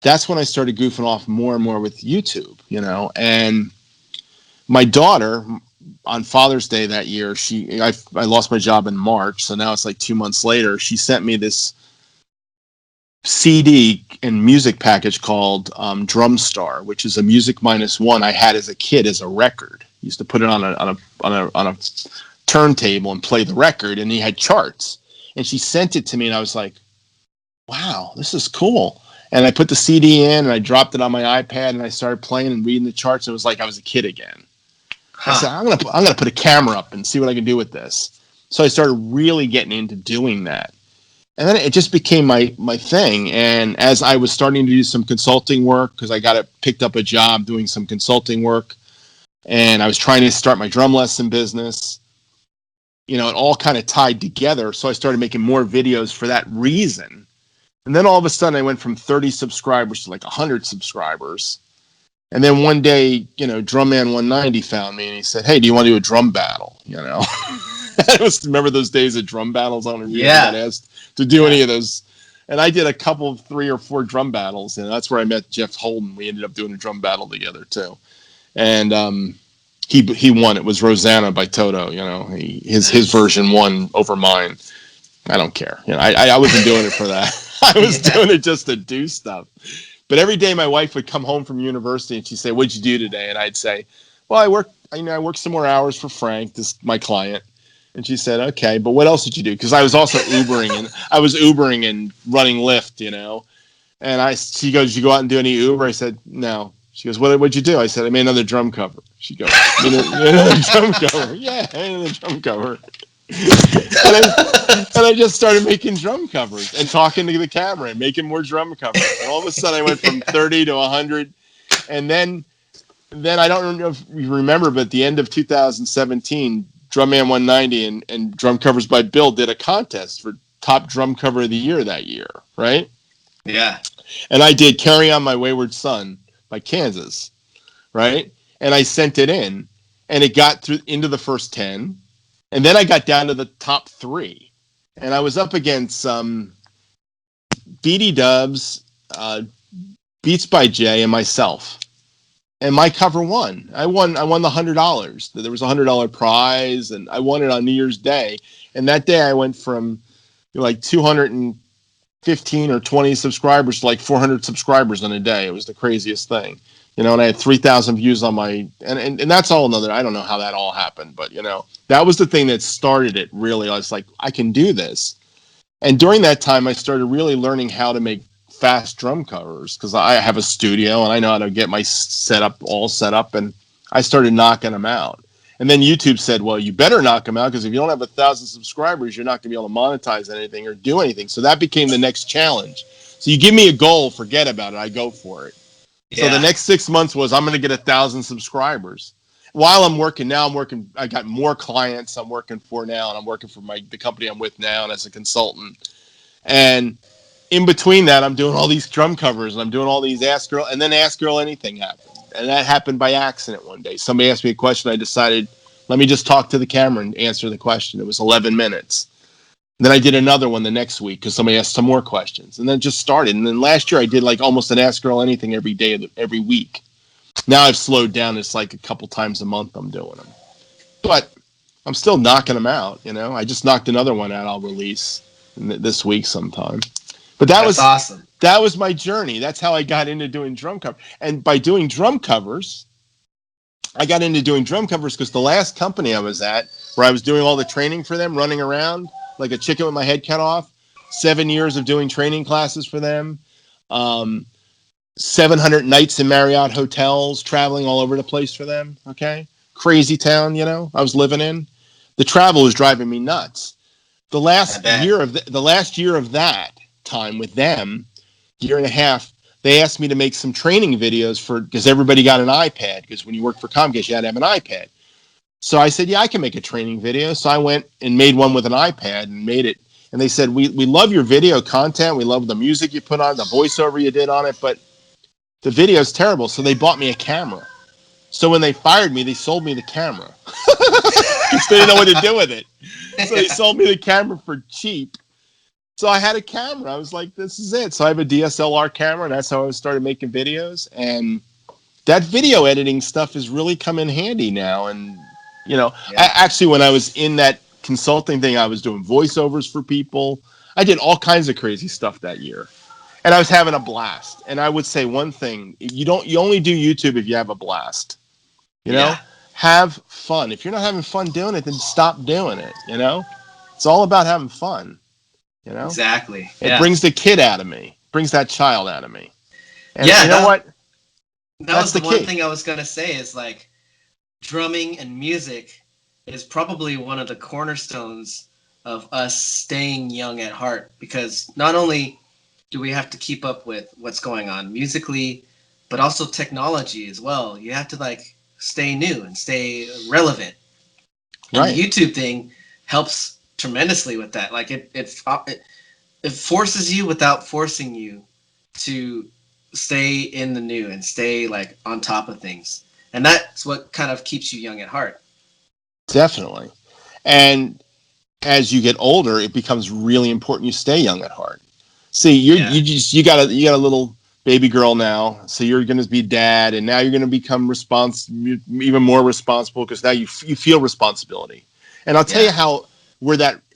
that's when I started goofing off more and more with YouTube, you know. And my daughter, on Father's Day that year, I lost my job in March, so now it's like 2 months later. She sent me this CD and music package called Drum Star, which is a Music Minus One I had as a kid as a record. I used to put it on a turntable and play the record, and he had charts. And she sent it to me, and I was like, "Wow, this is cool." And I put the CD in, and I dropped it on my iPad, and I started playing and reading the charts. It was like I was a kid again. I said, I'm gonna put a camera up and see what I can do with this. So I started really getting into doing that. And then it just became my thing. And as I was starting to do some consulting work, because I picked up a job doing some consulting work, and I was trying to start my drum lesson business, you know, it all kind of tied together. So I started making more videos for that reason. And then all of a sudden I went from 30 subscribers to like 100 subscribers. And then one day, you know, Drumman 190 found me and he said, "Hey, do you want to do a drum battle?" You know, I remember those days of drum battles. I don't know if you got asked to do any of those. And I did a couple, 3 or 4 drum battles, and that's where I met Jeff Holden. We ended up doing a drum battle together too. And he won. It was Rosanna by Toto. You know, his version won over mine. I don't care. You know, I wasn't doing it for that. I was doing it just to do stuff. But every day my wife would come home from university and she'd say, "What'd you do today?" And I'd say, "Well, I worked some more hours for Frank, my client." And she said, "Okay, but what else did you do?" Because I was also Ubering and running Lyft, you know. And she goes, "You go out and do any Uber?" I said, "No." She goes, "What'd you do?" I said, "I made another drum cover." She goes, "You made another drum cover?" "Yeah, I made another drum cover." and I just started making drum covers and talking to the camera and making more drum covers. And all of a sudden I went from 30 to 100. And then I don't know if you remember, but at the end of 2017, Drumman 190 and Drum Covers by Bill did a contest for top drum cover of the year that year, right? Yeah. And I did Carry On My Wayward Son by Kansas, right? And I sent it in, and it got into the first 10. And then I got down to the top 3. And I was up against BD Dubs, Beats by Jay, and myself. And my cover won. I won the $100. There was a $100 prize, and I won it on New Year's Day. And that day I went from like 215 or 20 subscribers to like 400 subscribers in a day. It was the craziest thing. You know, and I had 3,000 views on my, and that's all another, I don't know how that all happened, but, you know, that was the thing that started it, really. I was like, I can do this. And during that time, I started really learning how to make fast drum covers, because I have a studio and I know how to get my setup all set up, and I started knocking them out. And then YouTube said, "Well, you better knock them out, because if you don't have 1,000 subscribers, you're not going to be able to monetize anything or do anything." So that became the next challenge. So you give me a goal, forget about it, I go for it. Yeah. So the next 6 months was, I'm going to get 1,000 subscribers. While I'm working, I got more clients I'm working for now, and I'm working for the company I'm with now, and as a consultant. And in between that, I'm doing all these drum covers, and I'm doing all these Ask Earl, and then Ask Earl Anything happened. And that happened by accident one day. Somebody asked me a question, I decided, let me just talk to the camera and answer the question. It was 11 minutes. Then I did another one the next week because somebody asked some more questions, and then it just started. And then last year I did like almost an Ask Earl Anything every day, every week. Now I've slowed down. It's like a couple times a month I'm doing them, but I'm still knocking them out. You know, I just knocked another one out. I'll release this week sometime. But that's awesome. That was my journey. That's how I got into doing drum cover. And by doing drum covers, I got into doing drum covers because the last company I was at, where I was doing all the training for them, running around like a chicken with my head cut off, 7 years of doing training classes for them. Um, 700 nights in Marriott hotels, traveling all over the place for them. Okay. Crazy town, I was living in. The travel was driving me nuts. The I last bet. year of the last year of that time with them, year and a half, they asked me to make some training videos because everybody got an iPad, because when you work for Comcast, you had to have an iPad. So I said, yeah, I can make a training video. So I went and made one with an iPad and made it. And they said, we love your video content. We love the music you put on, the voiceover you did on it, but the video is terrible. So they bought me a camera. So when they fired me, they sold me the camera because they didn't know what to do with it. So they sold me the camera for cheap. So I had a camera. I was like, this is it. So I have a DSLR camera, and that's how I started making videos. And that video editing stuff has really come in handy now. And, actually, when I was in that consulting thing, I was doing voiceovers for people. I did all kinds of crazy stuff that year. And I was having a blast. And I would say one thing, you only do YouTube if you have a blast. Yeah. Have fun. If you're not having fun doing it, then stop doing it. It's all about having fun. Exactly. It brings the kid out of me, brings that child out of me. And yeah, you know what? That was the one thing I was going to say is like drumming and music is probably one of the cornerstones of us staying young at heart, because not only do we have to keep up with what's going on musically, but also technology as well. You have to like stay new and stay relevant. And Right. the YouTube thing helps tremendously with that. Like it forces you without forcing you to stay in the new and stay like on top of things. And that's what kind of keeps you young at heart. Definitely. And as you get older, it becomes really important you stay young at heart. See, you got a little baby girl now, so you're going to be dad, and now you're going to become even more responsible, because now you feel responsibility. And I'll tell you how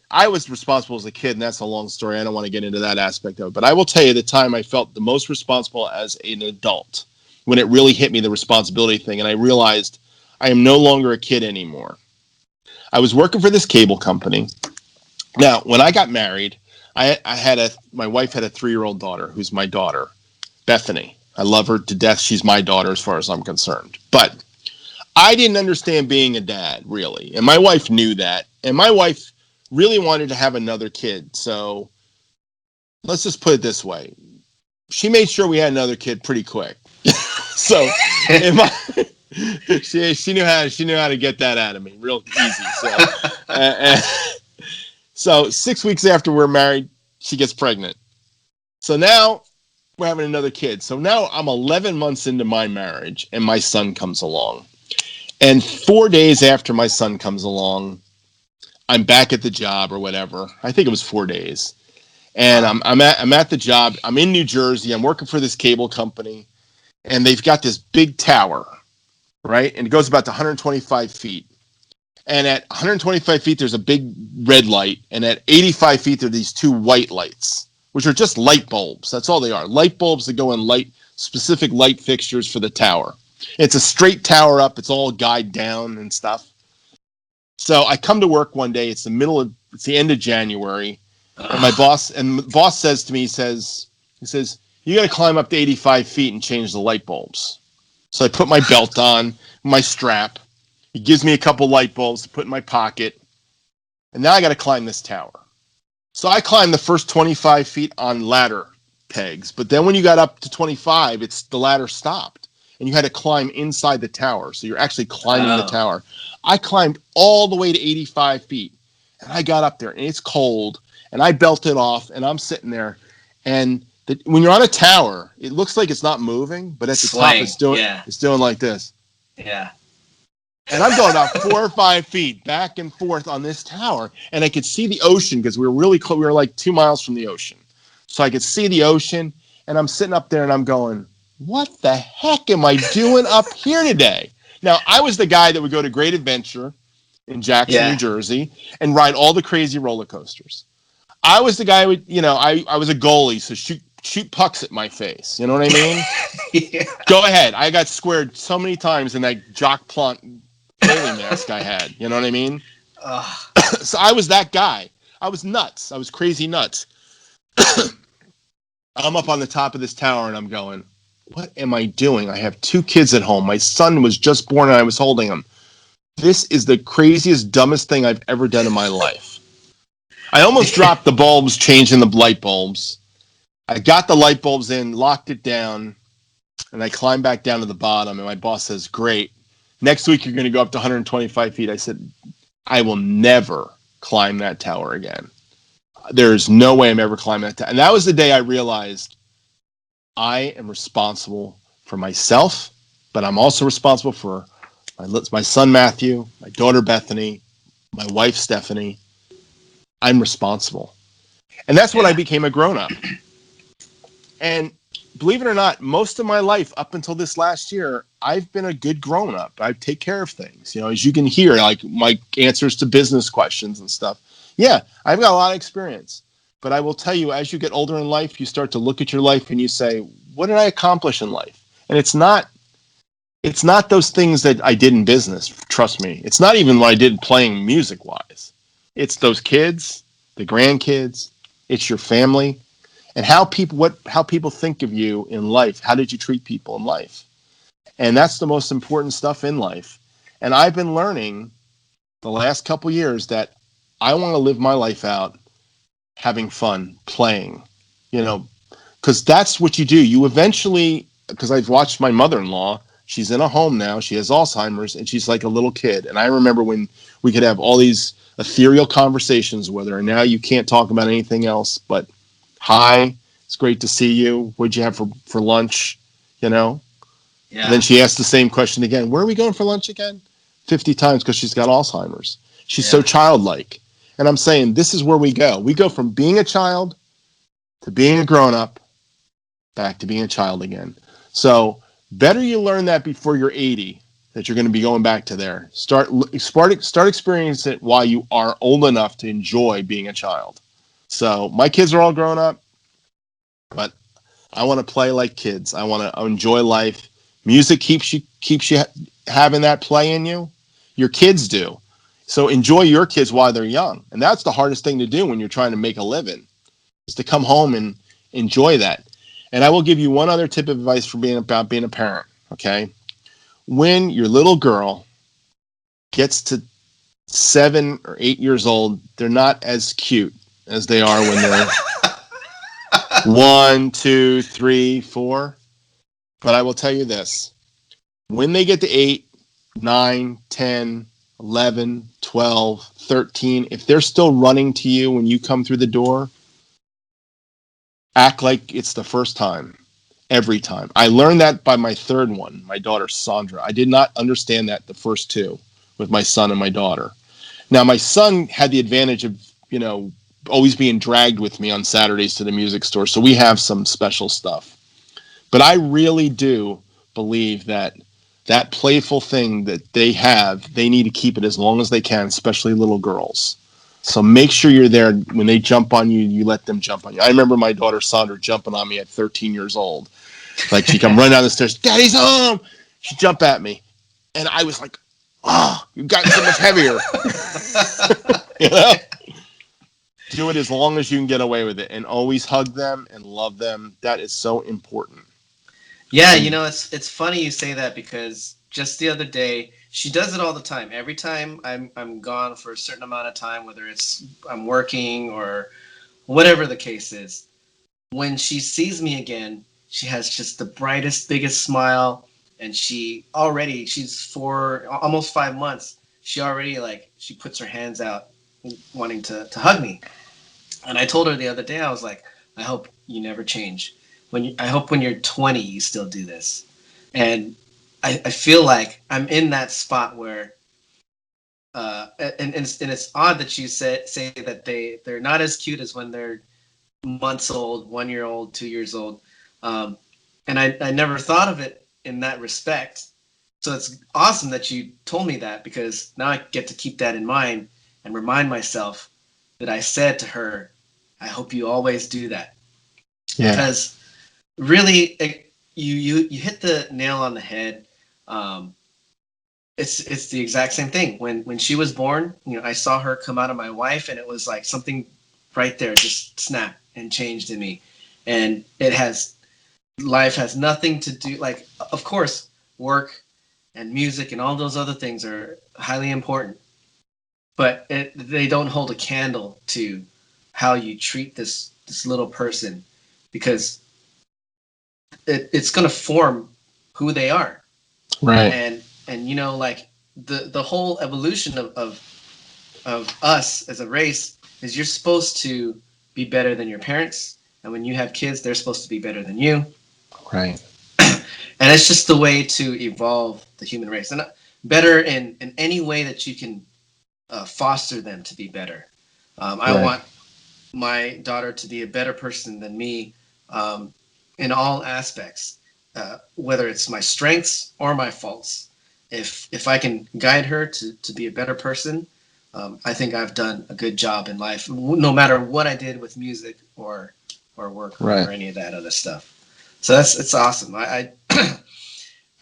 I was responsible as a kid, and that's a long story. I don't want to get into that aspect of it, but I will tell you the time I felt the most responsible as an adult, when it really hit me, the responsibility thing, and I realized I am no longer a kid anymore. I was working for this cable company. Now, when I got married, my wife had a 3-year-old daughter, who's my daughter, Bethany. I love her to death. She's my daughter as far as I'm concerned. But I didn't understand being a dad, really. And my wife knew that. And my wife really wanted to have another kid. So let's just put it this way. She made sure we had another kid pretty quick. So she knew how to get that out of me real easy. So 6 weeks after we're married, she gets pregnant. So now we're having another kid. So now I'm 11 months into my marriage, and my son comes along. And 4 days after my son comes along, I'm back at the job or whatever. I think it was 4 days. And I'm at the job. I'm in New Jersey. I'm working for this cable company, and they've got this big tower, right? And it goes about to 125 feet. And at 125 feet, there's a big red light. And at 85 feet, there are these 2 white lights, which are just light bulbs. That's all they are. Light bulbs that go in specific light fixtures for the tower. It's a straight tower up. It's all guide down and stuff. So I come to work one day. It's the end of January. And my boss says to me, he says, you got to climb up to 85 feet and change the light bulbs. So I put my belt on, my strap. He gives me a couple light bulbs to put in my pocket. And now I got to climb this tower. So I climbed the first 25 feet on ladder pegs. But then when you got up to 25, the ladder stopped. And you had to climb inside the tower. So you're actually climbing the tower. I climbed all the way to 85 feet. And I got up there, and it's cold. And I belted off, and I'm sitting there. And when you're on a tower, it looks like it's not moving. But at the top, it's doing like this. Yeah. And I'm going about 4 or 5 feet back and forth on this tower. And I could see the ocean, because we were really close. We were like 2 miles from the ocean. So I could see the ocean. And I'm sitting up there, and I'm going, what the heck am I doing up here today? Now, I was the guy that would go to Great Adventure in Jackson, New Jersey, and ride all the crazy roller coasters. I was the guy I was a goalie, so shoot pucks at my face. You know what I mean? Yeah. Go ahead. I got squared so many times in that Jock Plunk goalie mask I had. You know what I mean? So I was that guy. I was nuts. I was crazy nuts. I'm up on the top of this tower and I'm going, what am I doing? I have 2 kids at home. My son was just born and I was holding him. This is the craziest, dumbest thing I've ever done in my life. I almost dropped the bulbs, changing the light bulbs. I got the light bulbs in, locked it down, and I climbed back down to the bottom. And my boss says, great. Next week, you're going to go up to 125 feet. I said, I will never climb that tower again. There's no way I'm ever climbing that tower. And that was the day I realized I am responsible for myself, but I'm also responsible for my son, Matthew, my daughter, Bethany, my wife, Stephanie. I'm responsible. And that's when I became a grown-up. And believe it or not, most of my life up until this last year, I've been a good grown-up. I take care of things. You know, as you can hear, like my answers to business questions and stuff. Yeah, I've got a lot of experience. But I will tell you, as you get older in life, you start to look at your life and you say, what did I accomplish in life? And it's not those things that I did in business. Trust me. It's not even what I did playing music-wise. It's those kids, the grandkids. It's your family. And how people think of you in life. How did you treat people in life? And that's the most important stuff in life. And I've been learning the last couple years that I want to live my life out having fun, playing, because that's what you do. You eventually, because I've watched my mother-in-law, she's in a home now, she has Alzheimer's, and she's like a little kid. And I remember when we could have all these ethereal conversations with her, and now you can't talk about anything else but, hi, it's great to see you. What'd you have for lunch? Yeah. And then she asked the same question again. Where are we going for lunch again? 50 times because she's got Alzheimer's. She's so childlike. And I'm saying this is where we go. We go from being a child to being a grown-up back to being a child again. So better you learn that before you're 80, that you're going to be going back to there. Start experiencing it while you are old enough to enjoy being a child. So my kids are all grown up, but I want to play like kids. I want to enjoy life. Music keeps you having that play in you. Your kids do. So enjoy your kids while they're young. And that's the hardest thing to do when you're trying to make a living, is to come home and enjoy that. And I will give you one other tip of advice for being a parent, okay? When your little girl gets to 7 or 8 years old, they're not as cute as they are when they're 1, 2, 3, 4. But I will tell you this. When they get to 8, 9, 10, 11, 12, 13, if they're still running to you when you come through the door, act like it's the first time, every time. I learned that by my third one, my daughter Sandra. I did not understand that the first 2 with my son and my daughter. Now, my son had the advantage of, always being dragged with me on Saturdays to the music store, so we have some special stuff. But I really do believe that playful thing that they need to keep it as long as they can, especially little girls. So make sure you're there when they jump on you, you let them jump on you. I remember my daughter Sandra jumping on me at 13 years old. Like she'd come running down the stairs, Daddy's home! She'd jump at me. And I was like, oh, you've gotten so much heavier. Do it as long as you can get away with it, and always hug them and love them. That is so important. Yeah, it's funny you say that, because just the other day, she does it all the time. Every time I'm gone for a certain amount of time, whether it's I'm working or whatever the case is, when she sees me again, she has just the brightest, biggest smile, and she's 4, almost 5 months. She already she puts her hands out, wanting to hug me. And I told her the other day, I was like, I hope you never change. I hope when you're 20, you still do this. And I feel like I'm in that spot where, and it's odd that you say that they're not as cute as when they're months old, 1 year old, 2 years old. And I never thought of it in that respect. So it's awesome that you told me that, because now I get to keep that in mind and remind myself that I said to her, I hope you always do that. Yeah. Because really, you hit the nail on the head. It's the exact same thing. When she was born, I saw her come out of my wife, and it was like something right there just snapped and changed in me. and life has nothing to do, like, of course, work and music and all those other things are highly important, but they don't hold a candle to how you treat this little person, because it's going to form who they are. Right. And like the whole evolution of us as a race is you're supposed to be better than your parents, and when you have kids, they're supposed to be better than you. Right. And it's just the way to evolve the human race, and better in any way that you can foster them to be better. I Right. want my daughter to be a better person than me, in all aspects, whether it's my strengths or my faults. If I can guide her to be a better person, I think I've done a good job in life, no matter what I did with music or work Right. or any of that other stuff. So it's awesome. I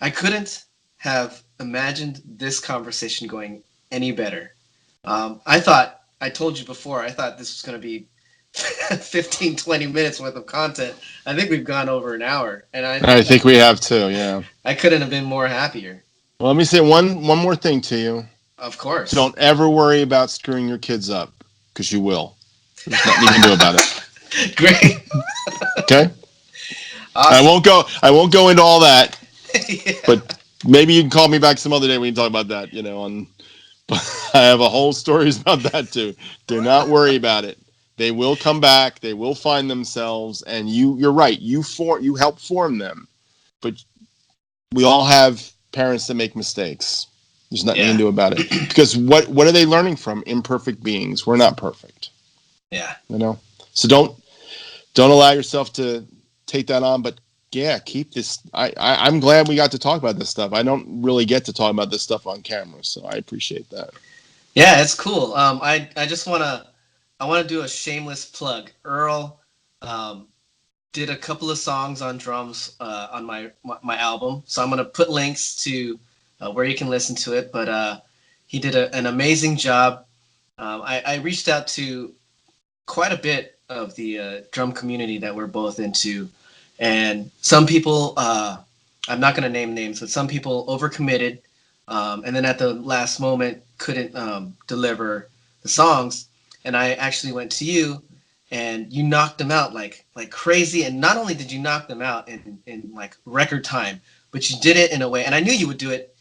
couldn't have imagined this conversation going any better. I told you before, I thought this was going to be 15, 20 minutes worth of content. I think we've gone over an hour, and I think we have too. Yeah. I couldn't have been more happier. Well, let me say one more thing to you. Of course. Don't ever worry about screwing your kids up, because you will. There's nothing you can do about it. Great. Okay. Awesome. I won't go into all that. Yeah. But maybe you can call me back some other day when you talk about that. I have a whole stories about that too. Do not worry about it. They will come back. They will find themselves, and you're right. You help form them, but we all have parents that make mistakes. There's nothing you Yeah. can do about it, because what are they learning from? Imperfect beings. We're not perfect. Yeah. So don't allow yourself to take that on. But yeah, keep this. I'm glad we got to talk about this stuff. I don't really get to talk about this stuff on camera, so I appreciate that. Yeah, it's cool. I just want to do a shameless plug. Earl um, did a couple of songs on drums on my album, so I'm gonna put links to where you can listen to it. But he did an amazing job. I reached out to quite a bit of the drum community that we're both into, and some people, I'm not going to name names, but some people overcommitted, and then at the last moment couldn't deliver the songs. And I actually went to you, and you knocked them out like crazy. And not only did you knock them out in like record time, but you did it in a way, and I knew you would do it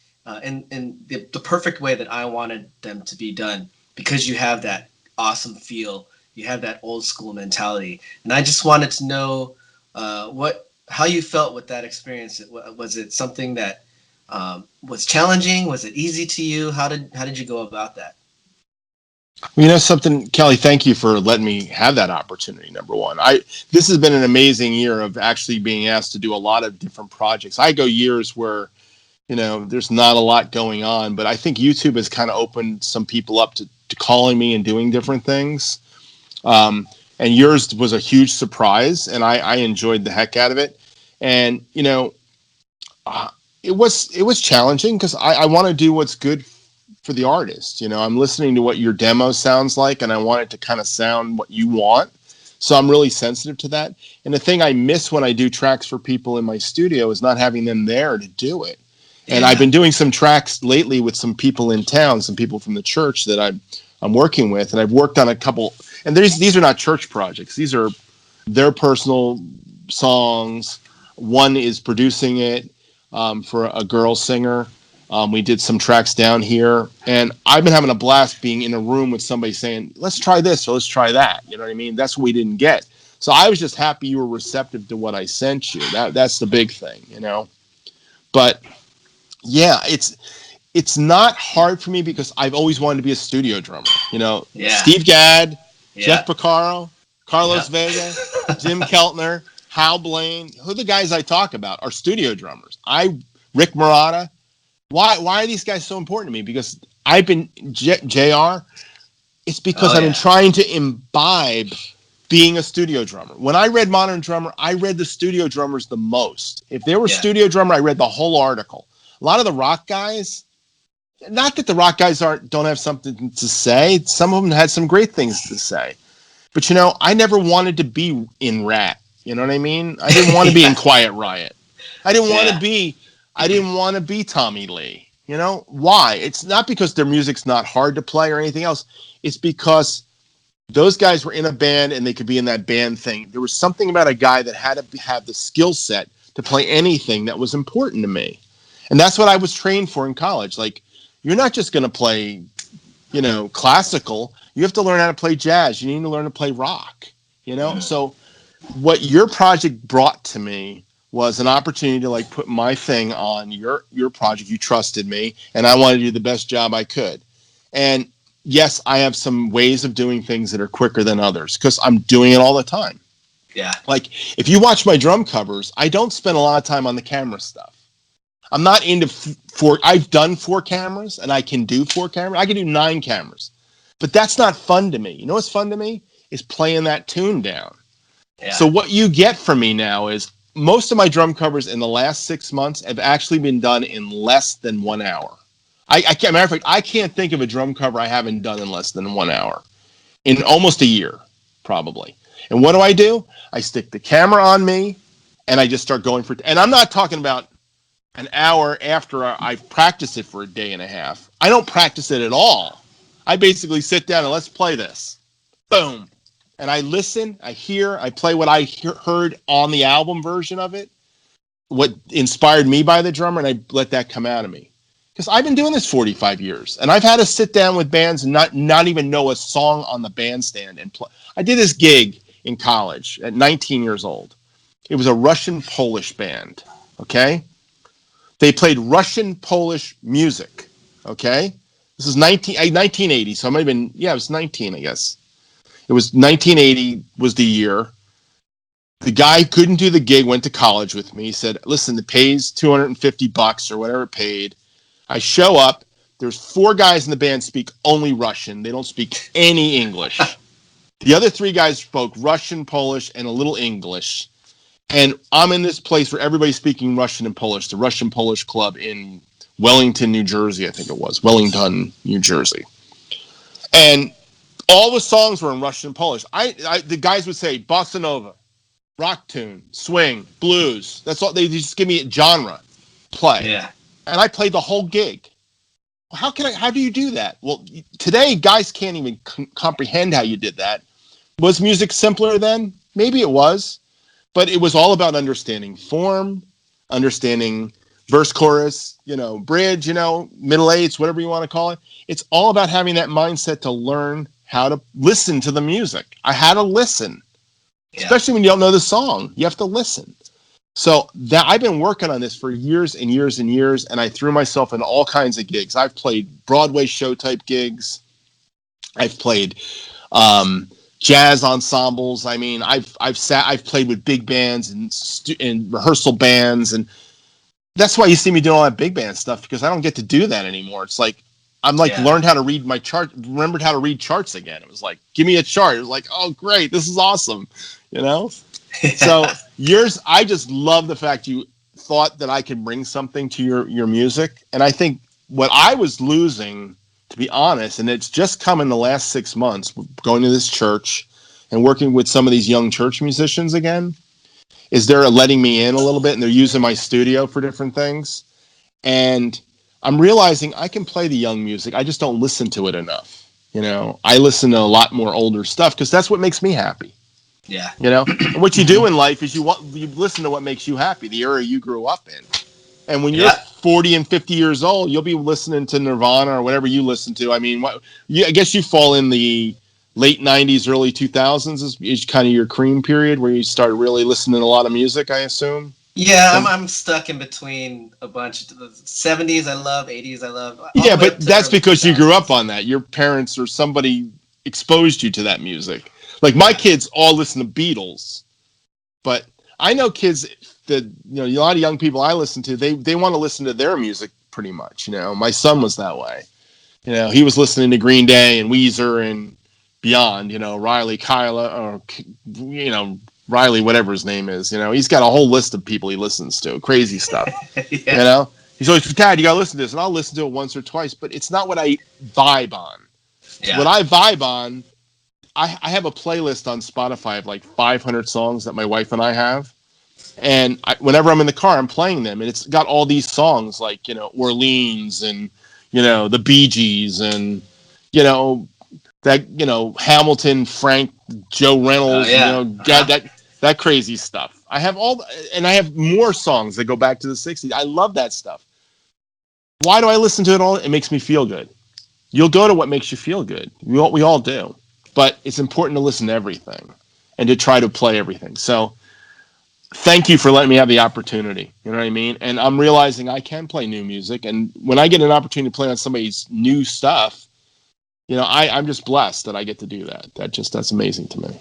in the perfect way that I wanted them to be done, because you have that awesome feel, you have that old school mentality. And I just wanted to know how you felt with that experience. Was it something that was challenging? Was it easy to you? How did you go about that? Something, Kelly, thank you for letting me have that opportunity. Number one, this has been an amazing year of actually being asked to do a lot of different projects. I go years where there's not a lot going on, but I think YouTube has kind of opened some people up to calling me and doing different things. And yours was a huge surprise, and I enjoyed the heck out of it. And it was challenging, because I want to do what's good for the artist. I'm listening to what your demo sounds like, and I want it to kind of sound what you want. So I'm really sensitive to that. And the thing I miss when I do tracks for people in my studio is not having them there to do it. And I've been doing some tracks lately with some people in town, some people from the church that I'm working with, and I've worked on a couple. And these are not church projects; these are their personal songs. One is producing it for a girl singer. We did some tracks down here, and I've been having a blast being in a room with somebody saying, "Let's try this," or "Let's try that." You know what I mean? That's what we didn't get. So I was just happy you were receptive to what I sent you. That's the big thing, But yeah, it's not hard for me, because I've always wanted to be a studio drummer. Yeah. Steve Gadd, Yeah. Jeff Porcaro, Carlos Yeah. Vega, Jim Keltner, Hal Blaine. Who are the guys I talk about are studio drummers. Rick Murata. Why are these guys so important to me? Because I've been JR. It's because Oh I've been yeah. trying to imbibe being a studio drummer. When I read Modern Drummer, I read the studio drummers the most. If they were Yeah. studio drummer, I read the whole article. A lot of the rock guys, not that the rock guys don't have something to say. Some of them had some great things to say. But I never wanted to be in Rat. You know what I mean? I didn't want to be in Quiet Riot. I didn't want to Yeah. be. I didn't want to be Tommy Lee. You know why? It's not because their music's not hard to play or anything else. It's because those guys were in a band and they could be in that band thing. There was something about a guy that had to have the skill set to play anything that was important to me. And that's what I was trained for in college. Like, you're not just going to play, classical. You have to learn how to play jazz. You need to learn to play rock, So what your project brought to me was an opportunity to like put my thing on your project. You trusted me and I wanted to do the best job I could. And yes, I have some ways of doing things that are quicker than others because I'm doing it all the time. Yeah. Like if you watch my drum covers, I don't spend a lot of time on the camera stuff. I'm not into I've done 4 cameras and I can do 4 cameras. I can do 9 cameras, but that's not fun to me. You know what's fun to me is playing that tune down. Yeah. So what you get from me now is most of my drum covers in the last 6 months have actually been done in less than 1 hour. I can't, matter of fact, I can't think of a drum cover I haven't done in less than 1 hour in almost a year, probably. And what do? I stick the camera on me and I just start going and I'm not talking about an hour after I've practiced it for a day and a half. I don't practice it at all. I basically sit down and let's play this. Boom. And I listen, I hear, I play what I heard on the album version of it, what inspired me by the drummer, and I let that come out of me. Because I've been doing this 45 years, and I've had to sit down with bands and not even know a song on the bandstand and play. I did this gig in college at 19 years old. It was a Russian-Polish band, okay? They played Russian-Polish music, okay? This is 1980, so I might have been, it was 19, I guess. It was 1980 was the year. The guy couldn't do the gig, went to college with me. He said, listen, it pays $250 or whatever it paid. I show up. There's 4 guys in the band speak only Russian. They don't speak any English. The other 3 guys spoke Russian, Polish, and a little English. And I'm in this place where everybody's speaking Russian and Polish, the Russian-Polish Club in Wellington, New Jersey, I think it was. Wellington, New Jersey. And all the songs were in Russian and Polish. The guys would say bossa nova, rock tune, swing, blues. That's all. They just give me a genre, play. Yeah. And I played the whole gig. How do you do that? Well, today guys can't even comprehend how you did that. Was music simpler then? Maybe it was, but it was all about understanding form, understanding verse, chorus, bridge, middle eights, whatever you want to call it. It's all about having that mindset to learn how to listen to the music. I had to listen, especially when you don't know the song. You have to listen. So that I've been working on this for years and years and years, and I threw myself in all kinds of gigs. I've played Broadway show type gigs. I've played jazz ensembles. I mean, I've played with big bands and rehearsal bands, and that's why you see me doing all that big band stuff because I don't get to do that anymore. It's like I'm learned how to read my chart, remembered how to read charts again. It was like, give me a chart. It was like, oh great, this is awesome, Yeah. So I just love the fact you thought that I could bring something to your music. And I think what I was losing, to be honest, and it's just come in the last 6 months, going to this church and working with some of these young church musicians again, is they're letting me in a little bit and they're using my studio for different things. And I'm realizing I can play the young music. I just don't listen to it enough. I listen to a lot more older stuff because that's what makes me happy. Yeah. And what you do in life is you listen to what makes you happy, the era you grew up in. And when you're 40 and 50 years old, you'll be listening to Nirvana or whatever you listen to. I mean, I guess you fall in the late 90s, early 2000s is kind of your cream period where you start really listening to a lot of music, I assume. Yeah, I'm stuck in between a bunch of the 70s I love, 80s I love. Yeah, but that's because you grew up on that. Your parents or somebody exposed you to that music. Like my kids all listen to Beatles, but I know kids that, a lot of young people I listen to, they want to listen to their music pretty much. My son was that way. He was listening to Green Day and Weezer and beyond, Riley, Kyla, or, Riley, whatever his name is, he's got a whole list of people he listens to, crazy stuff, He's always, Dad, you got to listen to this. And I'll listen to it once or twice, but it's not what I vibe on. Yeah. What I vibe on I have a playlist on Spotify of like 500 songs that my wife and I have. And whenever I'm in the car, I'm playing them. And it's got all these songs like, Orleans and, the Bee Gees and, you know, Hamilton, Frank, Joe Reynolds, Yeah. God, that crazy stuff. I have and I have more songs that go back to the 60s. I love that stuff. Why do I listen to it all? It makes me feel good. You'll go to what makes you feel good. We all do. But it's important to listen to everything and to try to play everything. So thank you for letting me have the opportunity. You know what I mean? And I'm realizing I can play new music. And when I get an opportunity to play on somebody's new stuff, I'm just blessed that I get to do that. That's amazing to me.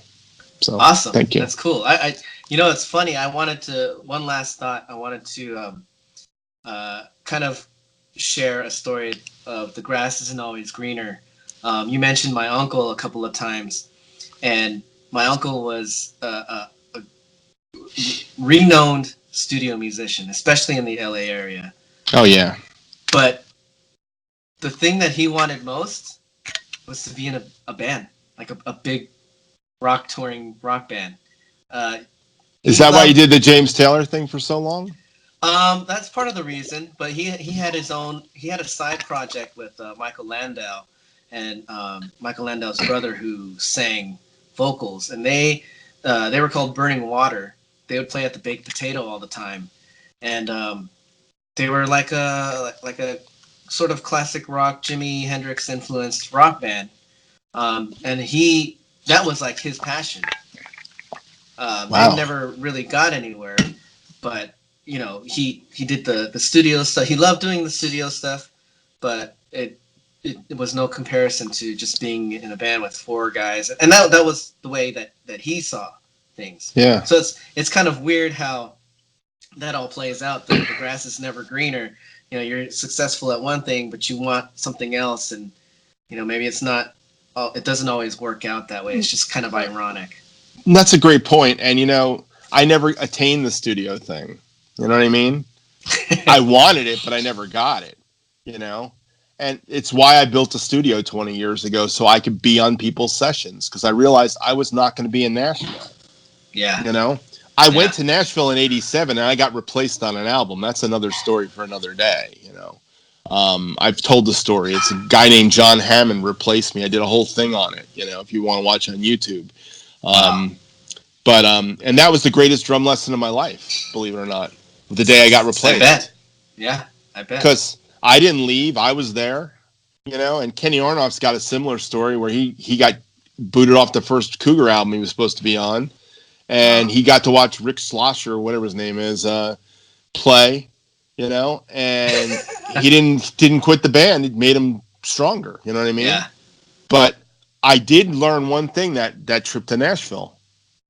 So Awesome. thank you. That's cool. It's funny. One last thought. I wanted to kind of share a story of the grass isn't always greener. You mentioned my uncle a couple of times, and my uncle was a renowned studio musician, especially in the LA area. Oh yeah. But the thing that he wanted most was to be in a band, like a big touring rock band. Is that why you did the James Taylor thing for so long? That's part of the reason, but he had he had a side project with Michael Landau, and Michael Landau's brother, who sang vocals, and they were called Burning Water. They would play at the Baked Potato all the time, and they were like a sort of classic rock, Jimi Hendrix influenced rock band, and that was like his passion. Wow. They never really got anywhere, but he did the studio stuff. He loved doing the studio stuff, but it was no comparison to just being in a band with four guys, and that was the way that he saw things. Yeah. So it's kind of weird how that all plays out. The grass is never greener. You're successful at one thing, but you want something else, and maybe it's not. It doesn't always work out that way. It's just kind of ironic. That's a great point. And I never attained the studio thing. You know what I mean? I wanted it, but I never got it. And it's why I built a studio 20 years ago, so I could be on people's sessions, because I realized I was not going to be in Nashville. Yeah. I went to Nashville in '87 and I got replaced on an album. That's another story for another day. I've told the story. It's a guy named John Hammond replaced me. I did a whole thing on it. If you want to watch on YouTube. Wow. But and that was the greatest drum lesson of my life, believe it or not. The day I got replaced. I bet. Yeah, I bet. Because I didn't leave. I was there. And Kenny Aronoff's got a similar story where he got booted off the first Cougar album he was supposed to be on. And he got to watch Rick Schlosser, or whatever his name is, play, and he didn't quit the band. It made him stronger. You know what I mean? Yeah. But I did learn one thing that trip to Nashville.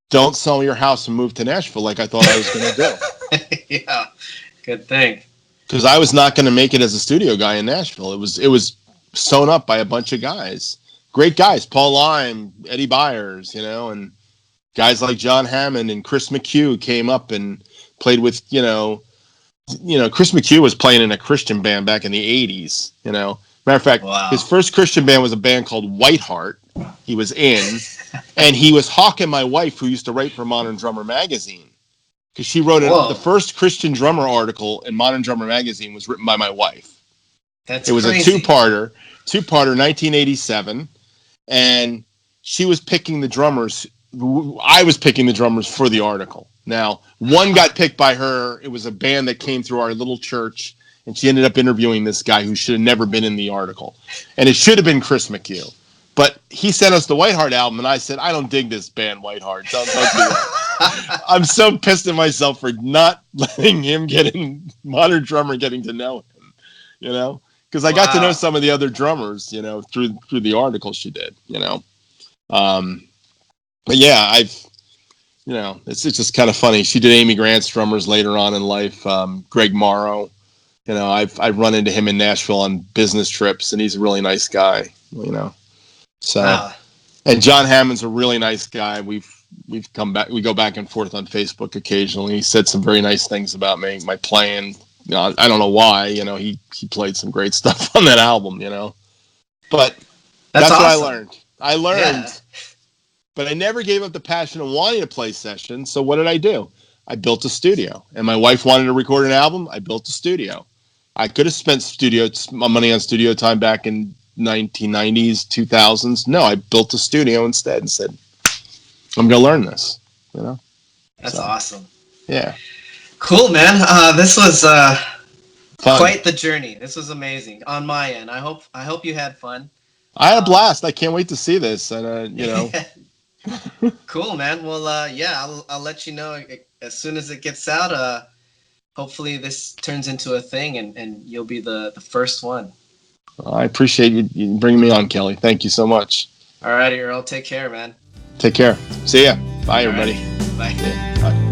Don't sell your house and move to Nashville like I thought I was going to do. Yeah, good thing. Because I was not going to make it as a studio guy in Nashville. It was sewn up by a bunch of guys, great guys, Paul Lime, Eddie Byers, and guys like John Hammond and Chris McHugh came up and played with, Chris McHugh was playing in a Christian band back in the 80s, Matter of fact, wow. His first Christian band was a band called Whiteheart. He was in, and he was hawking my wife, who used to write for Modern Drummer magazine, because she wrote the first Christian drummer article in Modern Drummer magazine was written by my wife. It was crazy. A two-parter, 1987, and she was picking the drummers. I was picking the drummers for the article. Now, one got picked by her. It was a band that came through our little church, and she ended up interviewing this guy who should have never been in the article. And it should have been Chris McHugh. But he sent us the Whiteheart album, and I said, I don't dig this band, Whiteheart. Don't do that. I'm so pissed at myself for not letting him get in, Modern Drummer, getting to know him, because I got to know some of the other drummers, through the article she did, But yeah, it's just kind of funny. She did Amy Grant's drummers later on in life. Greg Morrow, I've run into him in Nashville on business trips, and he's a really nice guy, So, and John Hammond's a really nice guy. We've come back. We go back and forth on Facebook occasionally. He said some very nice things about me, my playing. I don't know why. He played some great stuff on that album. But that's awesome. What I learned. But I never gave up the passion of wanting to play sessions. So what did I do? I built a studio. And my wife wanted to record an album. I built a studio. I could have spent my money on studio time back in 1990s, 2000s. No, I built a studio instead and said, I'm going to learn this. You know? That's awesome. Yeah. Cool, man. This was Fun. quite the journey. This was amazing on my end. I hope you had fun. I had a blast. I can't wait to see this. And you know. Cool, man. Well, yeah, I'll let you know as soon as it gets out. Hopefully this turns into a thing, and you'll be the first one. I appreciate you bringing me on, Kelly. Thank you so much. All righty, Earl. Take care, man. Take care. See ya. Bye, everybody. Bye. Yeah, bye.